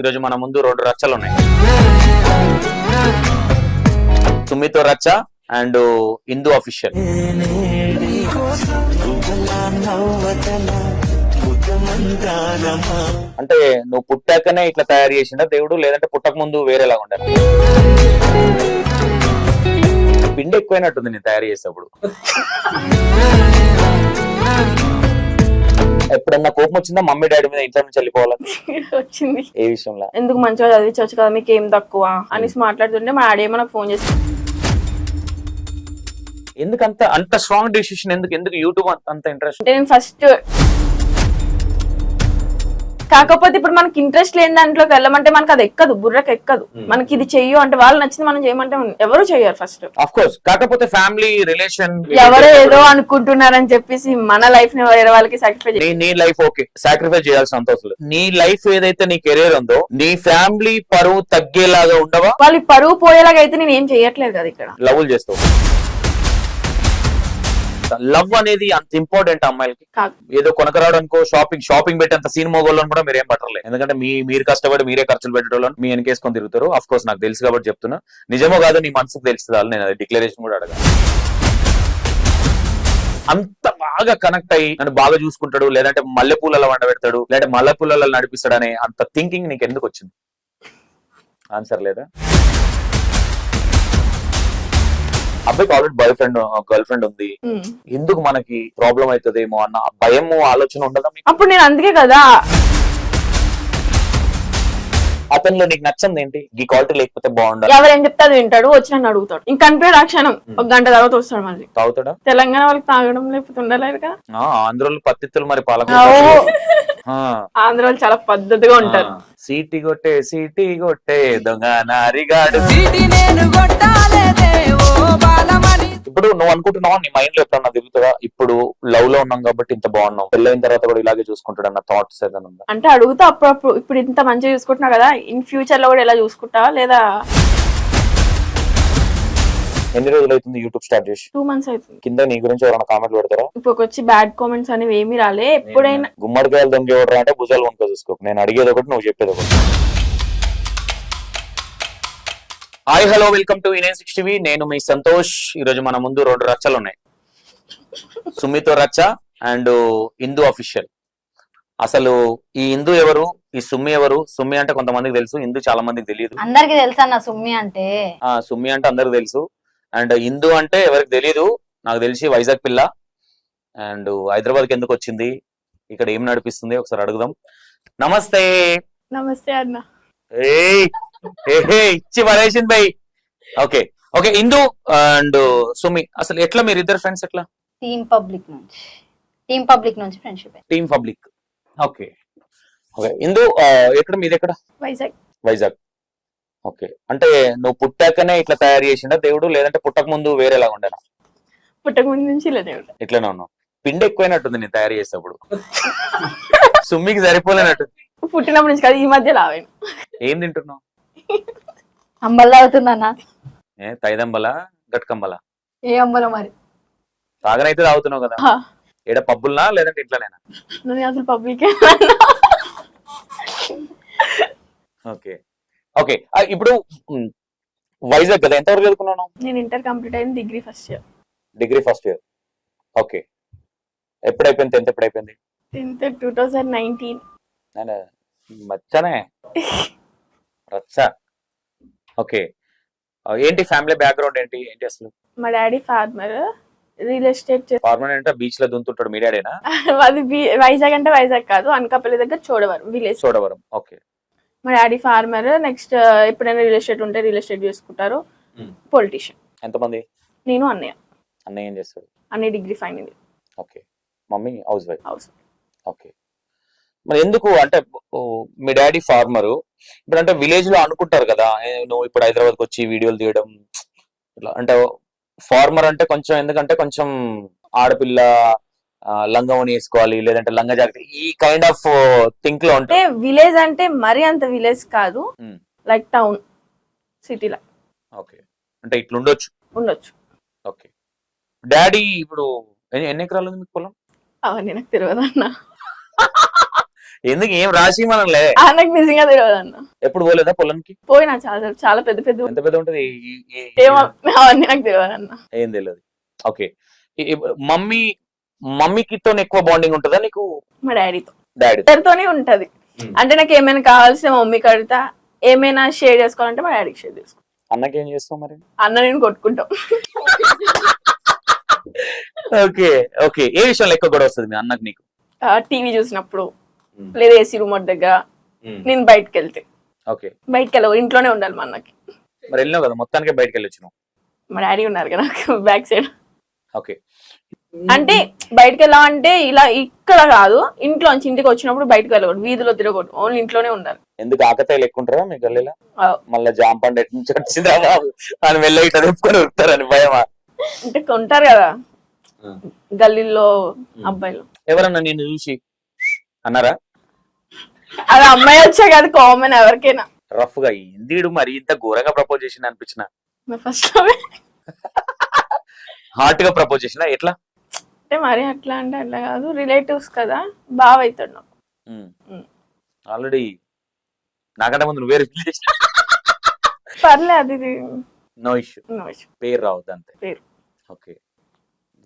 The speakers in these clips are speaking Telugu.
ఈరోజు మన ముందు 2 రచ్చలు ఉన్నాయి. సుమితో రచ్చ అండ్ హిందూ అఫీషియల్. అంటే నువ్వు పుట్టాకనే ఇట్లా తయారు చేసిండా దేవుడు, లేదంటే పుట్టక ముందు వేరేలా ఉండాలి? పిండి ఎక్కువైనట్టుంది నేను తయారు చేసేటప్పుడు. ఎప్పుడన్నా కోపం వచ్చిందా మమ్మీ డాడీ మీద ఇంట్లో నుంచి వెళ్ళిపోవాలని? వచ్చింది. ఏ విషయంలో? ఎందుకు మంచిగా చదివించవచ్చు కదా, మీకు ఏం తక్కువ అనేసి మాట్లాడుతుంటే మా డాడీ ఏమో నాకు ఫోన్ చేసి ఎందుకు అంత స్ట్రాంగ్ డెసిషన్? ఎందుకు యూట్యూబ్ అంత ఇంట్రెస్ట్? నేను ఫస్ట్ కాకపోతే ఇప్పుడు మనకి ఇంట్రెస్ట్ లేని దాంట్లోకి వెళ్ళమంటే మనకి అది ఎక్కదు, బుర్రకు ఎక్కదు. మనకి ఇది చెయ్యు అంటే వాళ్ళు నచ్చింది మనం చేయమంటే ఎవరు చెయ్యరు ఫస్ట్. Of course. కాకపోతే ఫ్యామిలీ రిలేషన్ ఎవరో ఏదో అనుకుంటున్నారని చెప్పేసి మన లైఫ్ ని వేరే వాళ్ళకి సాక్రిఫైస్. నీ లైఫ్ ఓకే, సాక్రిఫైస్ చేయాల్సిన అవసరం. నీ లైఫ్ ఏదైతే నీ కెరీర్ ఉందో, నీ ఫ్యామిలీ పరువు తగ్గేలాగా ఉండవా? వాళ్ళు పరువు పోయేలాగా అయితే నేను ఏం చెయ్యట్లేదు కదా ఇక్కడ. లవ్లు చేస్తావు. లవ్ అనేది అంత ఇంపార్టెంట్ అమ్మాయిలకి. ఏదో కొనకరాడు అనుకో, షాపింగ్ పెట్టేంత సీన్ మోగోళ్ళని కూడా మీరు ఏం పట్టలేదు. ఎందుకంటే మీరు కష్టపడి మీరే ఖర్చులు పెట్టడం మీ వెనకేసుకొని తిరుగుతారు. అఫ్ కోర్స్ నాకు తెలుసు కాబట్టి చెప్తున్నా. నిజమో కాదు నీ మనసుకు తెలుస్తుంది. నేను అది డిక్లరేషన్ కూడా అడగా. అంత బాగా కనెక్ట్ అయ్యి నన్ను బాగా చూసుకుంటాడు, లేదంటే మల్లెపూలలో వండ పెడతాడు, లేదంటే మల్లెపూలలో నడిపిస్తాడు అనే అంత థింకింగ్ నీకు ఎందుకు వచ్చింది? ఆన్సర్ లేదా? అబ్బాయికి already boy friend girl friend ఉంది, ఎందుకు మనకి ప్రాబ్లం అవుతుందేమో అన్న భయం ఆలోచన ఉండదా? అప్పుడు నేను అందుకే కదా అతనిలో నీకు నచ్చింది ఏంటి? ఈ క్వాలిటీ లేకపోతే బాగుండాలి. ఎవరేం చెప్తే అది వింటాడు, వచ్చి నన్ను అడుగుతాడు. ఇంకా కనిపించాడు ఆ క్షణం, 1 గంట తర్వాత వస్తాడు. మళ్ళీ తాగుతాడా? తెలంగాణ వాళ్ళకి తాగడం లేకపోతే ఉండలేదు కదా. ఆంధ్రోళ్ళు పత్తిత్తులు మరి పాలకు. ఆంధ్ర వాళ్ళు చాలా పద్ధతిగా ఉంటారు. సీటీ కొట్టే దొంగ నారిగాడు. ఇప్పుడు నువ్వు అనుకుంటున్నావా నీ మైండ్ లో ఎప్పుడన్నా దిగుతుందా? ఇప్పుడు లవ్ లో ఉన్నాం కాబట్టి ఇంత బాగున్నాం, పెళ్ళైన తర్వాత కూడా ఇలాగే చూసుకుంటాడు అన్న థాట్స్ ఏదైనా ఉందా? అంటే అడుగుతా అప్పుడప్పుడు. ఇప్పుడు ఇంత మంచిగా చూసుకుంటున్నా కదా, ఇన్ ఫ్యూచర్ లో కూడా ఎలా చూసుకుంటా లేదా? ఎన్ని రోజులు అవుతుంది యూట్యూబ్ స్టార్ట్ చేసి? 2 months అవుతుంది. కింద నీ గురించి ఎవరైనా కామెంట్లు పెడతారా? ఇప్పుడు వచ్చి బ్యాడ్ కామెంట్స్ అనేవి ఏమీ రాలే. ఎప్పుడైనా గుమ్మడికాయలు దొంగ ఎవడరా అంటే భుజాలు వంక చూసుకో. నేను అడిగేది ఒకటి, నువ్వు చెప్పేది ఒకటి. Hi hello, welcome to Inane6 TV. నేను మీ సంతోష్. ఈరోజు మన ముందు 2 రచ్చలు ఉన్నాయి. సుమితో రచ్చ అండ్ హిందూ అఫీషియల్. అసలు ఈ హిందూ ఎవరు, ఈ సుమ్మి ఎవరు? సుమ్మి అంటే కొంతమందికి తెలుసు, హిందూ చాలా మందికి తెలియదు. అందరికి తెలుసా నా సుమ్మి అంటే? సుమ్మి అంటే అందరికి తెలుసు. అండ్ హిందూ అంటే ఎవరికి తెలియదు. నాకు తెలిసి వైజాగ్ పిల్ల. అండ్ హైదరాబాద్కి ఎందుకు వచ్చింది, ఇక్కడ ఏం నడిపిస్తుంది ఒకసారి అడుగుదాం. నమస్తే. నమస్తే అన్న. ఇచ్చి పడేసింది by. Okay okay. Hindu and సుమి, అసలు ఎట్లా మీరు ఇద్దరు ఫ్రెండ్స్? ఎట్లా? టీమ్ పబ్లిక్ నుంచి friendship. Team public. Okay okay. Hindu ఎక్కడ మీది? ఎక్కడ? వైజాగ్. ఓకే. అంటే నువ్వు పుట్టాకనే ఇట్లా తయారు చేసిండా దేవుడు, లేదంటే పుట్టక ముందు వేరేలా ఉండేనా? పుట్టక ముందు నుంచి ఇట్లానే ఉన్నావు. పిండి ఎక్కువైనట్టుంది నేను తయారు చేసేటప్పుడు. సుమ్మికి సరిపోలేనట్టు. పుట్టినప్పటి నుంచి కాదు, ఈ మధ్య లావాను. ఏం తింటున్నావు? అంబల్ అవుతుందన్నా. తైదంబలా గట్కంబలా? ఏ అంబల మరి? తాగనైతే తాగుతున్నావు కదా. ఏడ పబ్బులనా లేదంటే ఇట్లానేనా? అసలు పబ్లిక్. Okay okay. ఇప్పుడు వైజాగ్ కదా, ఎంతవరకు చదువుకున్నావు? నేను ఇంటర్ కంప్లీట్ అయింది, డిగ్రీ ఫస్ట్ ఇయర్. ఓకే. ఎప్పుడైపోయింది 10th? ఎప్పుడైపోయింది 10th? 2019. మచ్చనే రచ్చ. ఓకే. ఏంటి ఫ్యామిలీ బ్యాక్గ్రౌండ్ ఏంటి అసలు? మా daddy farmer, real estate. Farmer అంటే బీచ్ లో దుంతుంటాడు మీ డాడీనా? అది వైజాగ్ అంటే వైజాగ్ కాదు, అనకాపల్లి దగ్గర చోడవరం విలేజ్. చోడవరం. ఓకే. మా డాడీ ఫార్మర్. నెక్స్ట్ ఎప్పుడైనా రియల్ ఎస్టేట్ ఉంటే రియల్ ఎస్టేట్ చేసుకుంటారు. పొలిటీషియన్. ఎంతమంది? నేను, అన్నయ్య. అన్నయ్య ఏం చేస్తాడు? అన్నయ్య degree final. Okay. Mummy house wife. Okay. మరి ఎందుకు అంటే మీ డాడీ ఫార్మరు, ఇప్పుడు అంటే విలేజ్ లో అనుకుంటారు కదా, నువ్వు ఇప్పుడు హైదరాబాద్కి వచ్చి వీడియోలు తీయడం ఇట్లా అంటే ఫార్మర్ అంటే కొంచెం, ఎందుకంటే కొంచెం ఆడపిల్ల లంగవని వేసుకోవాలి, లేదంటే లంగా జాకెట్, ఈ కైండ్ ఆఫ్ థింక్ లో అంటే విలేజ్ అంటే మరి అంత విలేజ్ కాదు, లైక్ టౌన్ సిటీలా. ఓకే. అంటే ఇట్లా ఉండొచ్చు. ఓకే. డాడీ ఇప్పుడు ఎన్ని ఎకరాలు ఉంది మీకు పొలం? అవన్నీ నాకు తెలియదు అన్న. ఎందుకు ఏం రాసి మనలే నాకు నిజంగా తెలియదు అన్న. ఎప్పుడు పోలేదా పొలంకి? పోయినా చాలా చాలా పెద్ద పెద్ద ఎంత పెద్ద ఉంటది ఏమో అవన్నీ నాకు తెలియదు అన్న. ఏం తెలియదు. ఓకే, మమ్మీకితో ఎక్కువ బాండింగ్ ఉంటుందా నీకు? మా డాడీతో డాడీ ఇద్దరితోనే ఉంటది. అంటే నాకు ఏమైనా కావాల్సిన మమ్మీకి అడుగుతా, ఏమైనా షేర్ చేసుకోవాలంటే మా డాడీకి షేర్ చేసుకో. అన్నకి ఏం చేస్తావు మరి? అన్న నేను కొట్టుకుంటాం. ఓకే ఓకే, ఏ విషయంలో ఎక్కువ గొడవ వస్తుంది మీ అన్నకి నీకు? టీవీ చూసినప్పుడు, లేదా ఏసీ రిమోట్ దగ్గర, నేను బయటకు వెళ్తే. ఓకే, బయటకు వెళ్ళవు, ఇంట్లోనే ఉండాలి మా అన్నకి. మరి వెళ్ళినావు కదా మొత్తానికి, బయటకు వెళ్ళొచ్చినావు. మా డాడీ ఉన్నారు కదా నాకు బ్యాక్ సైడ్. ఓకే, అంటే బయటకు వెళ్ళామంటే ఇలా ఇక్కడ కాదు, ఇంట్లోంచి ఇంటికి వచ్చినప్పుడు బయటకు వెళ్ళకూడదు, వీధిలో తిరగకూడదు, ఓన్లీ ఇంట్లోనే ఉండాలి. ఎందుకు ఆకతాయిలు ఎక్కువ ఉంటారా మీ గల్లీలో? ఆ, మళ్ళీ జాంపండి ఎటు నుంచి వచ్చిందా బాబు అని వెళ్ళి ఇట్లా తెప్పుకొని వస్తారని భయమా? అంటే ఉంటారు కదా గల్లీలో అబ్బాయిలు. ఎవరన్నా నేను చూసి అన్నారా? అది అమ్మాయి వచ్చా కాదు, కామన్ ఎవరికైనా. రఫ్ గా ఇందీడు మరి ఇంత ఘోరంగా ప్రపోజ్ చేసింది అనిపించిన? ఫస్ట్ హార్ట్ గా ప్రపోజ్ చేసిన ఎట్లా? అంటే మరి అట్లా అంటే అట్లా కాదు, రిలేటివ్స్ కదా, బాగా అవుతాడు నాకు. ఆల్రెడీ నాకంటే ముందు నువ్వే రివీల్ చేసిన. పర్లే, అది నో ఇష్యూ, పేరు రావద్దు అంతే. పేరు ఓకే,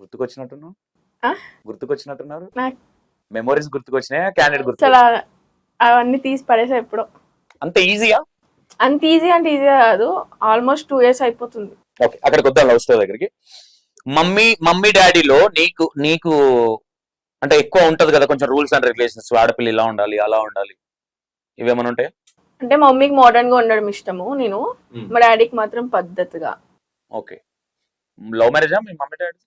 గుర్తుకొచ్చినట్టున్నావు? ఆ? గుర్తుకొచ్చినట్టున్నారు? నాకు మెమోరీస్ గుర్తుకొచ్చినాయా? క్యాండిడేట్ గుర్తు అసలు అవన్నీ తీసి పడేసా ఎప్పుడో. అంత ఈజీయా? అంత ఈజీ అంటే ఈజీగా కాదు, ఆల్మోస్ట్ 2 years అయిపోతుంది. ఓకే, అక్కడికి వద్దాం లవ్ స్టోరీ దగ్గరికి. మమ్మీ డాడీలో నీకు నీకు అంటే ఎక్కువ ఉంటది కదా కొంచెం రూల్స్ అండ్ రెగ్యులేషన్స్, ఆడపిల్ల ఇలా ఉండాలి అలా ఉండాలి, ఇవేమైనా ఉంటాయి? అంటే మా మమ్మీకి మోడర్న్ గా ఉండడం ఇష్టము, నేను మా డాడీకి మాత్రం పద్ధతిగా. ఓకే, లవ్ మ్యారేజా మీ మమ్మీ డాడీ?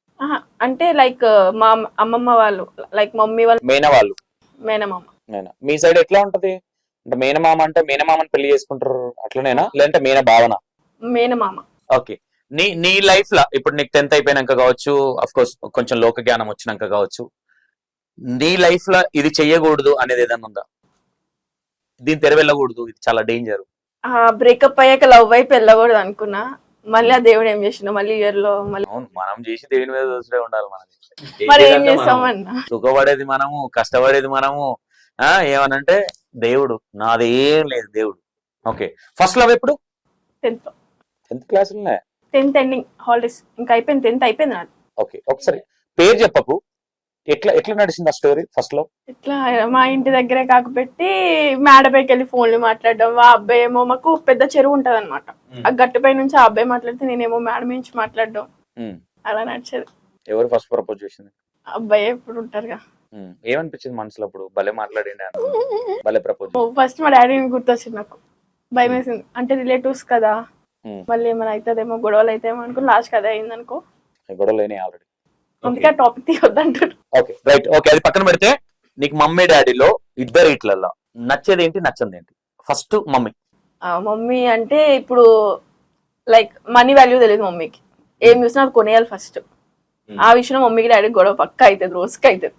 అంటే లైక్ మా అమ్మమ్మ వాళ్ళు, లైక్ మమ్మీ వాళ్ళు మేనా వాళ్ళు? మేనమామ. మేనా. మీ సైడ్ ఎట్లా ఉంటది? అంటే మేనమామ అంటే మేనమామని పెళ్లి చేసుకుంటారు అట్లనేనా, లేదంటే మేన భావన? మేనమామ. ఓకే, నీ లైఫ్ లా ఇప్పుడు నీకు 10th అయిపోయినాక కావచ్చు, అఫ్ కోర్స్ కొంచెం లోక జ్ఞానం వచ్చినాక కావచ్చు, నీ లైఫ్ లో ఇది చెయ్యకూడదు అనేది ఏదన్నా ఉందా? దీన్ని తెర వెళ్ళకూడదు, ఇది చాలా డేంజర్. బ్రేకప్ అయ్యాక లవ్ వైపు వెళ్ళకూడదు అనుకున్నా, మళ్ళీ ఆ దేవుడు ఏం చేసిండు, మళ్ళీ ఇయర్ లో మళ్ళీ. అవును, మనం చేసి దేవుని మీద దోసుడే ఉండాలి. మనది మరి ఏం చేస్తామన్నా, సుఖపడేది మనము, కష్టపడేది మనము. ఏమనంటే దేవుడు, నాదేం లేదు దేవుడు. ఓకే, ఫస్ట్ లవ్ ఎప్పుడు? 10th క్లాస్ లోనే? 10th ఎండింగ్ హాలిడేస్ ఇంకా అయిపోయింది, 10th అయిపోయింది నాది. ఓకే, ఒకసారి పేరు చెప్పకు, ఎట్లా ఎట్లా నడిచింది ఆ స్టోరీ ఫస్ట్ లో? ఇట్లా మా ఇంటి దగ్గరే కాకపోతే మేడపైకి వెళ్ళి ఫోన్లు మాట్లాడడం, ఆ అబ్బాయి ఏమో, మాకు పెద్ద చెరువు ఉంటది అనమాట, ఆ గట్టుపై నుంచి ఆ అబ్బాయి మాట్లాడితే నేనేమో మేడ నుంచి మాట్లాడడం, అలా నడిచేది. ఎవరు ఫస్ట్ ప్రపోజ్ చేసింది? అబ్బాయి ఎప్పుడు ఉంటారుగా. ఏమనిపించింది మనసులో అప్పుడు? భలే మాట్లాడిండే, భలే ప్రపోజ్. ఫస్ట్ మా డాడీని గుర్తొచ్చింది, నాకు భయం వేసింది, అంటే రిలేటివ్స్ కదా, మళ్ళీ ఏమైనా అవుతుందేమో, గొడవలు అయితేమో అనుకుని, లాస్ట్ కదా అయింది అనుకో. గొడవలు అయినాయి ఆల్రెడీ, అందుకే ఆ టాపిక్ తీయొద్దంటారు. Okay right. ఓకే, అది పక్కన పెడితే నీకు మమ్మీ డాడీలో ఇద్దరు ఇట్లలో నచ్చేది ఏంటి, నచ్చంది ఏంటి? First mummy. మమ్మీ అంటే ఇప్పుడు లైక్ మనీ వాల్యూ తెలియదు మమ్మీకి, ఏం చూసినా అది కొనేయాలి ఫస్ట్. ఆ విషయంలో మమ్మీకి డాడీ గొడవ పక్క అవుతుంది, రోజుకి అవుతుంది.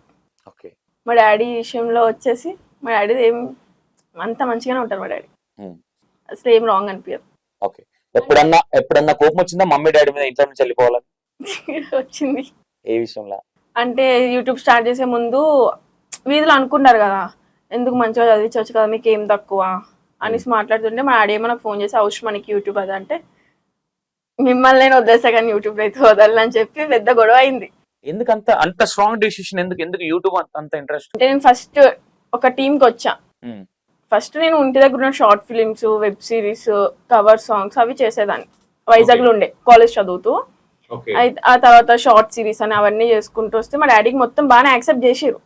ఓకే, మా డాడీ విషయంలో వచ్చేసి మా డాడీ ఏం అంత మంచిగానే ఉంటారు, మా డాడీ అసలు ఏం రాంగ్ అనిపించదు. ఓకే, ఎప్పుడన్నా కోపం వచ్చిందా మమ్మీ డాడీ మీద ఇంట్లో నుంచి వెళ్ళిపోవాలని? వచ్చింది. ఏ విషయంలో? అంటే యూట్యూబ్ స్టార్ట్ చేసే ముందు వీధిలో అనుకున్నారు కదా, ఎందుకు మంచిగా చదివించవచ్చు కదా, మీకు ఏం తక్కువ అనేసి మాట్లాడుతుంటే, మా డాడీ ఏమో నాకు ఫోన్ చేసి అవసరం మనకి యూట్యూబ్ అది అంటే, మిమ్మల్ని నేను వదిలేసా కానీ యూట్యూబ్ అయితే వదలని చెప్పి పెద్ద గొడవ అయింది. ఎందుకు అంత స్ట్రాంగ్ డెసిషన్? ఎందుకు యూట్యూబ్ అంత ఇంట్రెస్ట్? అంటే నేను ఫస్ట్ ఒక టీంకి వచ్చా. ఫస్ట్ నేను ఇంటి దగ్గర ఉన్న short films, web series, cover songs అవి చేసేదాన్ని, వైజాగ్ లో ఉండే కాలేజ్ చదువుతూ. ఆ తర్వాత షార్ట్ సిరీస్ అని అవన్నీ చేసుకుంటూ వస్తే మా డాడీకి మొత్తం బాగానే యాక్సెప్ట్ చేసిరు.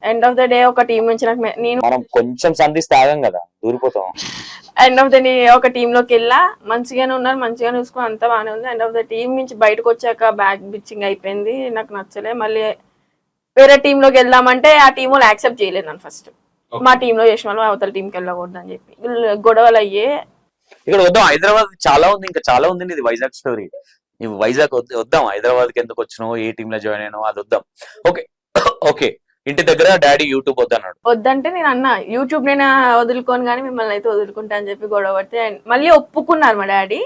ఎండ్ ఆఫ్ ద డే ఒక టీం నుంచి నాకు నేను కొంచెం సంధిస్తే ఆగం కదా, దూరిపోతాం. ఎండ్ ఆఫ్ ద డే ఒక టీమ్ లోకి వెళ్ళా, మంచిగానే ఉన్నారు, మంచిగా చూసుకుని అంతా బాగానే ఉంది. ఎండ్ ఆఫ్ ద టీం నుంచి బయటకు వచ్చాక బ్యాక్ బిచ్చింగ్ అయిపోయింది, నాకు నచ్చలే. మళ్ళీ వేరే టీమ్ లోకి వెళ్దామంటే ఆ టీం వాళ్ళు యాక్సెప్ట్ చేయలేదు నన్ను. ఫస్ట్ మా టీమ్ లో చేసిన వాళ్ళు అవతల టీంకి వెళ్ళకూడదు అని చెప్పి గొడవలు అయ్యే. ఇక్కడ వద్దాం, హైదరాబాద్ చాలా ఉంది, ఇంకా చాలా ఉంది. ఇది వైజాగ్ స్టోరీ. నువ్వు వైజాగ్ వద్దాం, హైదరాబాద్ కి ఎందుకు వచ్చినావు, ఏ టీమ్ లో జాయిన్ అయినావు అది వద్దాం. ఓకే ఓకే, ఇంటి దగ్గర డాడీ యూట్యూబ్ వద్దన్నాడు. వద్దంటే నేను అన్నా యూట్యూబ్ నేను వదులుకోను కానీ మిమ్మల్ని అయితే వదులుకుంటా అని చెప్పి గొడవ పడితే మళ్ళీ ఒప్పుకున్నారు మా డాడీ.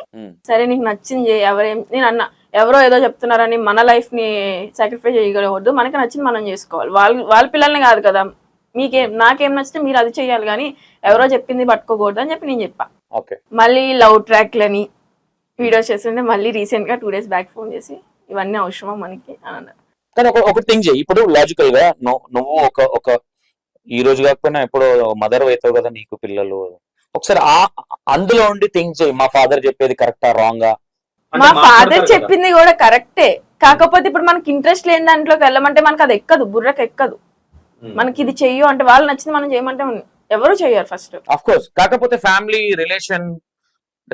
సరే నీకు నచ్చింది, ఎవరేం నేను అన్నా, ఎవరో ఏదో చెప్తున్నారని మన లైఫ్ ని సాక్రిఫైస్ చేయకూడదు, మనకి నచ్చింది మనం చేసుకోవాలి. వాళ్ళ పిల్లల్ని కాదు కదా నాకేం నచ్చితే మీరు అది చెయ్యాలి కానీ ఎవరో చెప్పింది పట్టుకోకూడదు అని చెప్పి నేను చెప్పా. ఓకే. మళ్ళీ లవ్ ట్రాక్లని వీడియోస్ చేస్తుంటే మళ్ళీ రీసెంట్ గా 2 days బ్యాక్ ఫోన్ చేసి ఇవన్నీ అవసరమా మనకి అని అన్నారు. కానీ ఒక థింగ్ చేయి, ఇప్పుడు లాజికల్ గా నువ్వు ఒక ఈ రోజు కాకపోయినా ఎప్పుడో మదర్ అవుతావు కదా, నీకు పిల్లలు, ఒకసారి అందులో ఉండి థింక్ చేయి, మా ఫాదర్ చెప్పేది కరెక్టా రాంగా. మా ఫాదర్ చెప్పింది కూడా కరెక్టే, కాకపోతే ఇప్పుడు మనకి ఇంట్రెస్ట్ లేని దాంట్లోకి వెళ్ళమంటే మనకి అది ఎక్కదు, బుర్రకు ఎక్కదు. మనకి ఇది చెయ్యు అంటే వాళ్ళు నచ్చింది మనం చేయమంటే ఎవరు చెయ్యరు ఫస్ట్. ఆఫ్ కోర్స్, కాకపోతే ఫ్యామిలీ రిలేషన్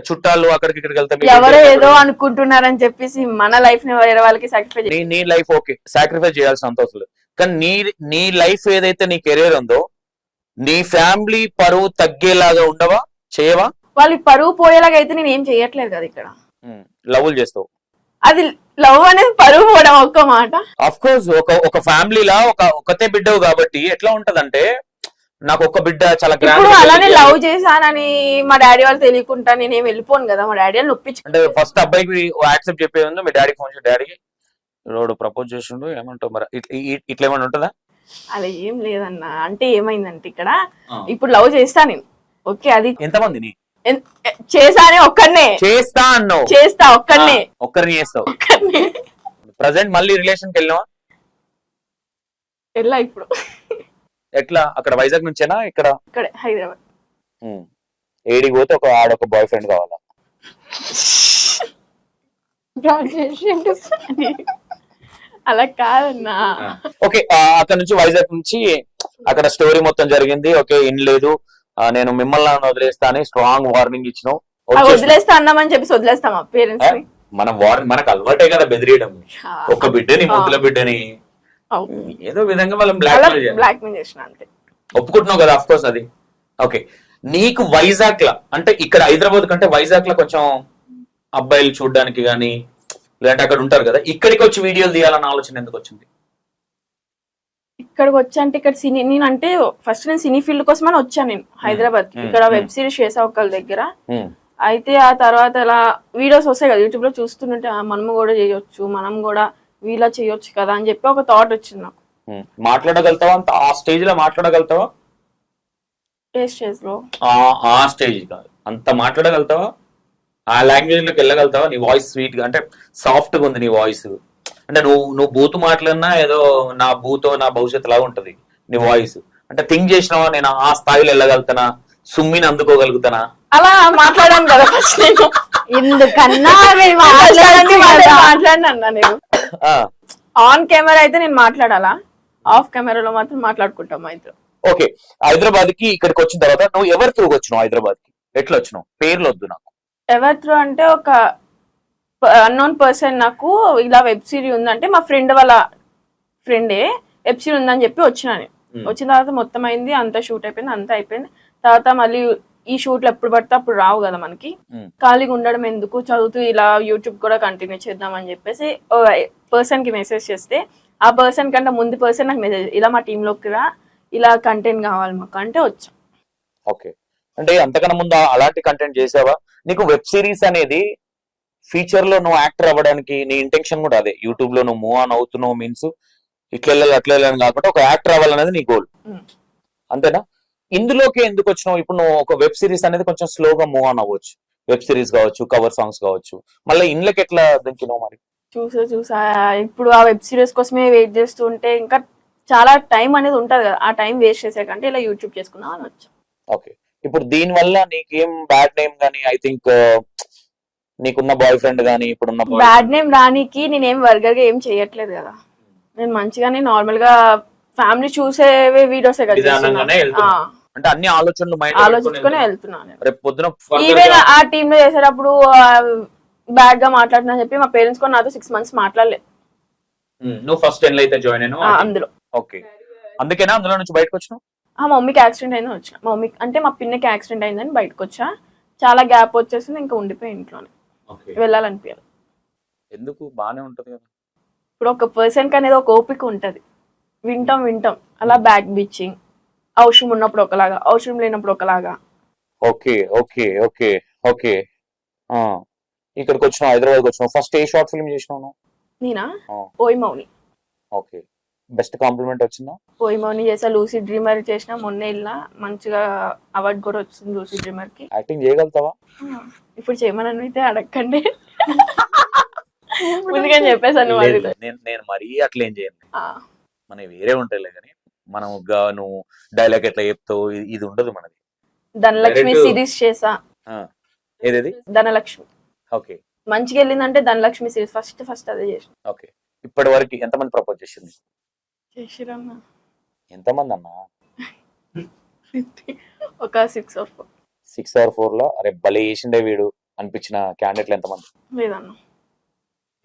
చుట్టాలు అక్కడికి ఇక్కడికి వెళ్తే ఎవరో ఏదో అనుకుంటున్నారని చెప్పేసి మన లైఫ్ ని వేరే వాళ్ళకి సాక్రిఫైస్. నీ లైఫ్ ఓకే సాక్రిఫైస్ చేయాల్సిన అవసరం లేదు, కానీ నీ లైఫ్ ఏదైతే నీ కెరీర్ ఉందో నీ ఫ్యామిలీ పరువు తగ్గేలాగా ఉండవా, చేయవా? వాళ్ళకి పరువు పోయేలాగా అయితే నేను ఏం చెయ్యట్లేదు కదా ఇక్కడ. లవ్లు చేస్తావు, అది లవ్ అనేది పరువు పోవడం ఒక్క మాట. ఆఫ్ కోర్స్ ఒక ఫ్యామిలీలా ఒకతే బిడ్డవు కాబట్టి ఎట్లా ఉంటదంటే, నాకు ఒక బిడ్డ చాలా ఇప్పుడు అలానే లవ్ చేశానని మా డాడీ వాళ్ళు తెలియకుండా నేనేం వెళ్ళిపోను కదా, మా డాడీ వాళ్ళు ఒప్పించు. అంటే ఫస్ట్ అబ్బాయికి యాక్సెప్ట్ చెప్పే ఉంది, మీ డాడీకి ఫోన్ చేసి డాడీకి రోడ్ ప్రపోజ్ చేసిండు ఏమంటావు మరి, ఇట్లా ఏమైనా ఉంటుందా? అలా ఏం లేదన్న. అంటే ఏమైందంటే ఇక్కడ ఇప్పుడు లవ్ చేస్తా నేను, ఓకే, అది ఎంతమందిని చేశానే ఒక్కడనే చేస్తా అన్నావు, చేస్తా ఒక్కడనే, ఒక్కరిని చేస్తావు. ప్రజెంట్ మళ్ళీ రిలేషన్ కి వెళ్ళినావా? వెళ్ళా ఇప్పుడు. ఎట్లా, అక్కడ వైజాగ్ నుంచేనా ఇక్కడ హైదరాబాద్? ఏడికి పోతే ఆడొక బాయ్ ఫ్రెండ్ కావాలా? అలా కాదన్నా. ఓకే, అక్కడ నుంచి వైజాగ్ నుంచి అక్కడ స్టోరీ మొత్తం జరిగింది. ఓకే, ఇన్ లేదు, నేను మిమ్మల్ని వదిలేస్తా అని స్ట్రాంగ్ వార్నింగ్ ఇచ్చినావు. వదిలేస్తా అన్నామని చెప్పి వదిలేస్తామా పేరెంట్స్ ని? మనకు అలవాటే కదా బెదిరియడం, ఒక బిడ్డని ముద్దుల బిడ్డని ఏదో విధంగా వాళ్ళని బ్లాక్మెయిల్ చేసిన అంతే. ఒప్పుకుంటున్నావు కదా, ఆఫ్ కోర్స్ అది ఓకే. నీకు వైజాగ్ లా అంటే ఇక్కడ హైదరాబాద్ కంటే వైజాగ్ లో కొంచెం అబ్బాయిలు చూడడానికి గానీ లేదంటే అక్కడ ఉంటారు కదా, ఇక్కడికి వచ్చి వీడియోలు తీయాలన్న ఆలోచన ఎందుకు వచ్చింది? ఇక్కడికి వచ్చా అంటే ఇక్కడ సినీ, నేను అంటే ఫస్ట్ నేను సినీ ఫీల్డ్ కోసమని వచ్చాను నేను హైదరాబాద్ కి. ఇక్కడ వెబ్ సిరీస్ చేసా ఒకళ్ళ దగ్గర. అయితే ఆ తర్వాత అలా వీడియోస్ వస్తాయి కదా యూట్యూబ్ లో, చూస్తుంటే మనము కూడా చేయొచ్చు, మనం కూడా వీళ్ళ చేయొచ్చు కదా అని చెప్పి ఒక థాట్ వచ్చింది నాకు. మాట్లాడగలుగుతావా అంత ఆ స్టేజ్ లో? మాట్లాడగలుగుతావా? ఏ స్టేజ్ లో? ఆ స్టేజ్ కాదు, అంత మాట్లాడగలుగుతావా? ఆ లాంగ్వేజ్ లోకి వెళ్ళగలుగుతావా? నీ వాయిస్ స్వీట్ గా అంటే సాఫ్ట్ గా ఉంది నీ వాయిస్. అంటే నువ్వు బూతు మాట్లాడినా ఏదో నా బూతో నా భవిష్యత్తు లాగా ఉంటది నీ వాయిస్. అంటే థింక్ చేసినావా నేను ఆ స్థాయిలో వెళ్ళగలుగుతానా, సుమ్మిని అందుకోగలుగుతానా? అలా మాట్లాడాను కదా ఫస్ట్ నేను. ఎందుకన్నా మాట్లాడినా నేను ఆన్ కెమెరా అయితే నేను మాట్లాడాలా, ఆఫ్ కెమెరాలో మాత్రం మాట్లాడుకుంటాం మా ఇద్దరు. ఓకే, హైదరాబాద్ కి ఇక్కడికి వచ్చిన తర్వాత నువ్వు ఎవరి త్రూ వచ్చినావు హైదరాబాద్ కి? ఎట్లా వచ్చినావు? పేర్లు వద్దు నాకు. ఎవరి త్రూ అంటే ఒక అన్నోన్ పర్సన్ నాకు ఇలా వెబ్ సిరీస్ ఉందంటే మా ఫ్రెండ్ వాళ్ళ ఫ్రెండే వెబ్ సిరీస్ ఉందని చెప్పి వచ్చినా నేను. వచ్చిన తర్వాత మొత్తం అయింది, అంతా షూట్ అయిపోయింది, అంతా అయిపోయింది. తర్వాత మళ్ళీ ఈ షూట్లు ఎప్పుడు పడితే అప్పుడు రావు కదా మనకి, ఖాళీగా ఉండడం ఎందుకు, చదువుతూ ఇలా యూట్యూబ్ కూడా కంటిన్యూ చేద్దాం అని చెప్పేసి పర్సన్ కి మెసేజ్ చేస్తే ఆ పర్సన్ కంటే ముందు పర్సన్ నాకు మెసేజ్ ఇలా మా టీమ్ లోకి రా, ఇలా కంటెంట్ కావాలి మాకు అంటే వచ్చాం. ఓకే, అంటే అంతకన్నా ముందు అలాంటి కంటెంట్ చేసావా? నీకు వెబ్ సిరీస్ అనేది ఫ్యూచర్ లో నువ్వు యాక్టర్ అవ్వడానికి నీ ఇంటెన్షన్ కూడా అదే, యూట్యూబ్ లో నువ్వు మూవ్ ఆన్ అవుతున్నావు మీన్స్ ఇట్లా వెళ్ళాలి అట్లా వెళ్ళాలని కాకుండా ఒక యాక్టర్ అవ్వాలనేది నీ గోల్, అంతేనా? ఇందులోకి ఎందుకు వచ్చినావు? ఇప్పుడు నువ్వు ఒక వెబ్ సిరీస్ అనేది కొంచెం స్లోగా మూవ్ ఆన్ అవ్వచ్చు, వెబ్ సిరీస్ కావచ్చు, కవర్ సాంగ్స్ కావచ్చు, మళ్ళీ ఇండ్లకి ఎట్లా దింకినావు మరి? చూసా ఇప్పుడు ఆ వెబ్ సిరీస్ కోసమే వెయిట్ చేస్తూ ఉంటే ఇంకా చాలా టైం అనేది ఉంటది కదా, ఆ టైం వేస్ట్ చేసే కంటే ఇలా యూట్యూబ్ చేసుకుందాం అని వచ్చా. ఓకే, ఇప్పుడు దీని వల్ల నీకేం బ్యాడ్ నేమ్ గానీ, ఐ థింక్ నీకున్న బాయ్ ఫ్రెండ్ గానీ ఇప్పుడున్న బ్యాడ్ నేమ్ రానికి నేనేం వర్గర్ గా ఏం చెయ్యట్లేదు కదా, నేను మంచిగానే నార్మల్ గా ఫ్యామిలీ చూసేవే వీడియోస్ అంటే అన్ని ఆలోచించుకునే వెళ్తున్నాను. రేపు పొద్దున ఈవెన్ ఆ టీమ్ లో చేసేటప్పుడు బ్యాడ్ గా మాట్లాడుతున్నా చెప్పి మా పేరెంట్స్ కూడా నాతో 6 months మాట్లాడలేదు. నువ్వు ఫస్ట్ ఎన్ అయితే జాయిన్ అయినా అందులో. ఓకే, అందుకేనా అందులో నుంచి బయటకు వచ్చినావు? మా మమ్మీకి యాక్సిడెంట్ అయిందని వచ్చిన, మా మమ్మీ అంటే మా పిన్నకి యాక్సిడెంట్ అయిందని బయటకు వచ్చా. చాలా గ్యాప్ వచ్చేసింది, ఇంకా ఉండిపోయి ఇంట్లోనే, వెళ్ళాలనిపించాలి. ఎందుకు? బానే ఉంటది కదా. ఇప్పుడు ఒక పర్సన్ కి అనేది ఒక ఓపిక ఉంటది, వింటాం అలా బ్యాక్ బిచ్చింగ్, అవసరం ఉన్నప్పుడు ఒకలాగా, అవసరం లేనప్పుడు ఒకలాగా. ఓకే ఓకే ఓకే ఓకే ఇక్కడికి వచ్చినావు, హైదరాబాద్కి వచ్చినావు. ఫస్ట్ ఏ షార్ట్ ఫిల్మ్ చేసినావు? నేనా? ఓయ్ మౌని. ఓకే, బెస్ట్ కాంప్లిమెంట్ వచ్చిందా? పోయిమోని చేసా, లూసీ డ్రీమర్ చేసిన, మొన్న వెళ్ళినా మంచిగా అవార్డు కూడా వచ్చింది లూసీ డ్రీమర్ కి. యాక్టింగ్ చేయగలుగుతావా? ఇప్పుడు చేయమని అయితే అడగండి, ముందుగా చెప్పేసాను. నేను మరీ అట్లా ఏం చేయను, మనకి వేరే ఉంటాయిలే కానీ మనం నువ్వు డైలాగ్ ఎట్లా చెప్తావు ఇది ఉండదు మనది. ధనలక్ష్మి సిరీస్ చేసా. ఏదేది? ధనలక్ష్మి. ఓకే, మంచిగా వెళ్ళిందంటే ధనలక్ష్మి సిరీస్ ఫస్ట్ అదే చేసిన. ఓకే, ఇప్పటి వరకు ఎంతమంది ప్రపోజ్ చేసింది? చేసిరన్నా ఎంతమంది అన్నా? ఒక 6 or 4. 6 or 4 లో అరే భలే చేసిండే వీడు అనిపించిన క్యాండిడేట్లు ఎంతమంది? లేదన్నా,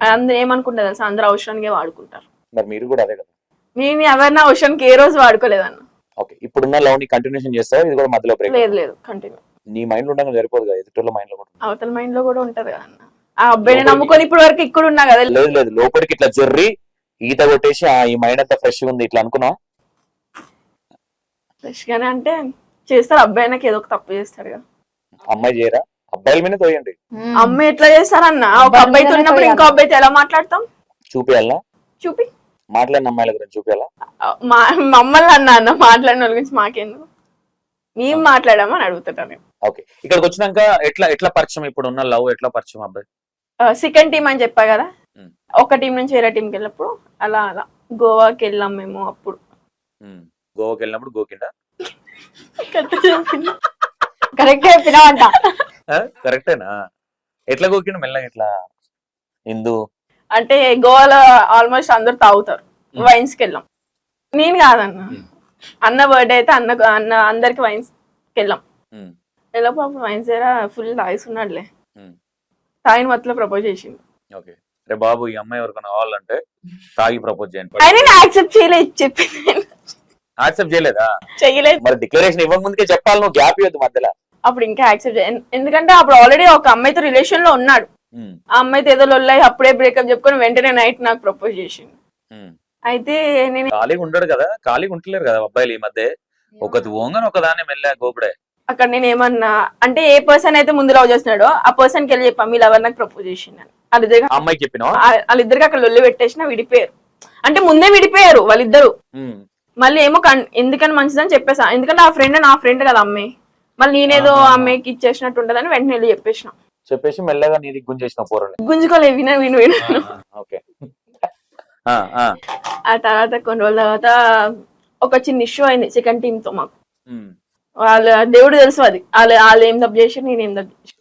అందరూ ఏమనుకుంటారు తెలుసా, అందరూ అవసరానికే వాడుకుంటారు. మరి మీరు కూడా అదే కదా? నేను ఎవరిని అవసరానికి ఏ రోజు వాడుకోలేదన్న. ఓకే, ఇప్పుడున్న లవ్ ని కంటిన్యూషన్ చేస్తావా, ఇది కూడా మధ్యలో బ్రేక్? లేదు కంటిన్యూ. నీ మైండ్ ఉండగా సరిపోదు కదా, ఎదుటి మైండ్ లో కూడా అవతల మైండ్ లో కూడా ఉంటది కదా అన్న. ఆ అబ్బాయిని నమ్ముకొని ఇప్పుడు వరకు ఇక్కడ ఉన్నా కదా. లేదు లోపలికి ఇట్లా జర్రి ఈత కొట్టేసి ఈ మైండ్ అంతా ఫ్రెష్ ఉంది ఇట్లా అనుకున్నా. ఫ్రెష్ గానే అంటే చేస్తారు, అబ్బాయి నాకు ఏదో ఒక తప్పు చేస్తాడు కదా. అమ్మాయి చేయరా? అబ్బాయిల మీద తోయండి. అమ్మాయి ఎట్లా చేస్తారన్న, ఒక అబ్బాయితో ఉన్నప్పుడు ఇంకో అబ్బాయితో ఎలా మాట్లాడతాం? చూపియాలా? చూపి మాట్లాడిన అమ్మాయిల గురించి చూపియాలా? మమ్మల్ని అన్న మాట్లాడిన వాళ్ళ గురించి మాకెందుకు, మేము మాట్లాడామని అడుగుతాను నేను. ఓకే, ఇక్కడికి వచ్చినాక ఎట్లా పరిచయం? ఇప్పుడు ఉన్న లవ్ ఎట్లా పరిచయం అబ్బాయి? సెకండ్ టీం అని చెప్పా కదా, ఒక టీం నుంచి వేరే టీంకి వెళ్ళినప్పుడు అలా గోవాకి వెళ్ళాం మేము. అప్పుడు గోవాకి వెళ్ళినప్పుడు గోకిండా? కరెక్ట్ చెప్పినావంట. కరెక్టేనా? ఎట్లా గోకిండు? మెల్లగా ఎట్లా? హిందూ అంటే గోవాలో ఆల్మోస్ట్ అందరు తాగుతారు, వైన్స్ కి వెళ్ళాం. నేను కాదన్న, అన్న బర్త్డే అయితే అన్న అందరికి వైన్స్ కి వెళ్ళాం. వెళ్ళప్పుడు అప్పుడు వైన్స్ ఫుల్ తాగిస్తున్నాడులే, తాగిన మొత్తం ప్రపోజ్ చేసింది. ఓకే, రే బాబు ఈ అమ్మాయి ఎవరికైనా కావాలంటే తాగి ప్రపోజ్ చేయండి. అయినా నేను యాక్సెప్ట్ చేయలేదు, చెప్పింది. యాక్సెప్ట్ చేయలేదా? చెయ్యలేదు. మరి డిక్లరేషన్ ఇవ్వక ముందుకే చెప్పాలి, నువ్వు గ్యాప్ ఇవ్వద్దు మధ్యలో. అప్పుడు ఇంకా యాక్సెప్ట్ ఎందుకంటే అప్పుడు ఆల్రెడీ ఒక అమ్మాయితో రిలేషన్ లో ఉన్నాడు. ఆ అమ్మాయితో ఏదో లొల్లాయి, అప్పుడే బ్రేకప్ చెప్పుకొని వెంటనే నైట్ నాకు ప్రపోజ్ చేసింది. అయితే నేను ఖాళీగా ఉండడు కదా, ఖాళీగా ఉంటలేరు కదా అబ్బాయిలు ఈ మధ్య, ఒకటి ఓంగని ఒకదాన్ని మెల్ల గోపుడే. అక్కడ నేను ఏమన్నా అంటే ఏ పర్సన్ అయితే ముందు లవ్ చేస్తున్నాడో ఆ పర్సన్ కి వెళ్ళి చెప్పా మీ లవర్ నాకు ప్రపోజ్ చేసింది అని. వాళ్ళిద్దరు అమ్మాయికి చెప్పినా వాళ్ళిద్దరికి అక్కడ లొల్లి పెట్టేసిన, విడిపోయారు. అంటే ముందే విడిపోయారు వాళ్ళిద్దరు. మళ్ళీ ఏమో ఎందుకని మంచిదని చెప్పేసా, ఎందుకంటే ఆ ఫ్రెండ్ నా ఫ్రెండ్ కదా అమ్మాయి, మళ్ళీ నేనేదో అమ్మాయికి ఇచ్చేసినట్టు ఉండదని వెంటనే వెళ్ళి చెప్పేసి మెల్లగా నీది గుంజేసిన పోరని. గుంజుకోలే, విను. ఓకే, ఆ తర్వాత కొన్ని రోజుల తర్వాత ఒక చిన్న ఇష్యూ అయింది సెకండ్ టీమ్ తో మాకు. వాళ్ళ దేవుడు తెలుసు అది, వాళ్ళు ఏం తప్పు చేసి నేనేం తప్పు చేసి.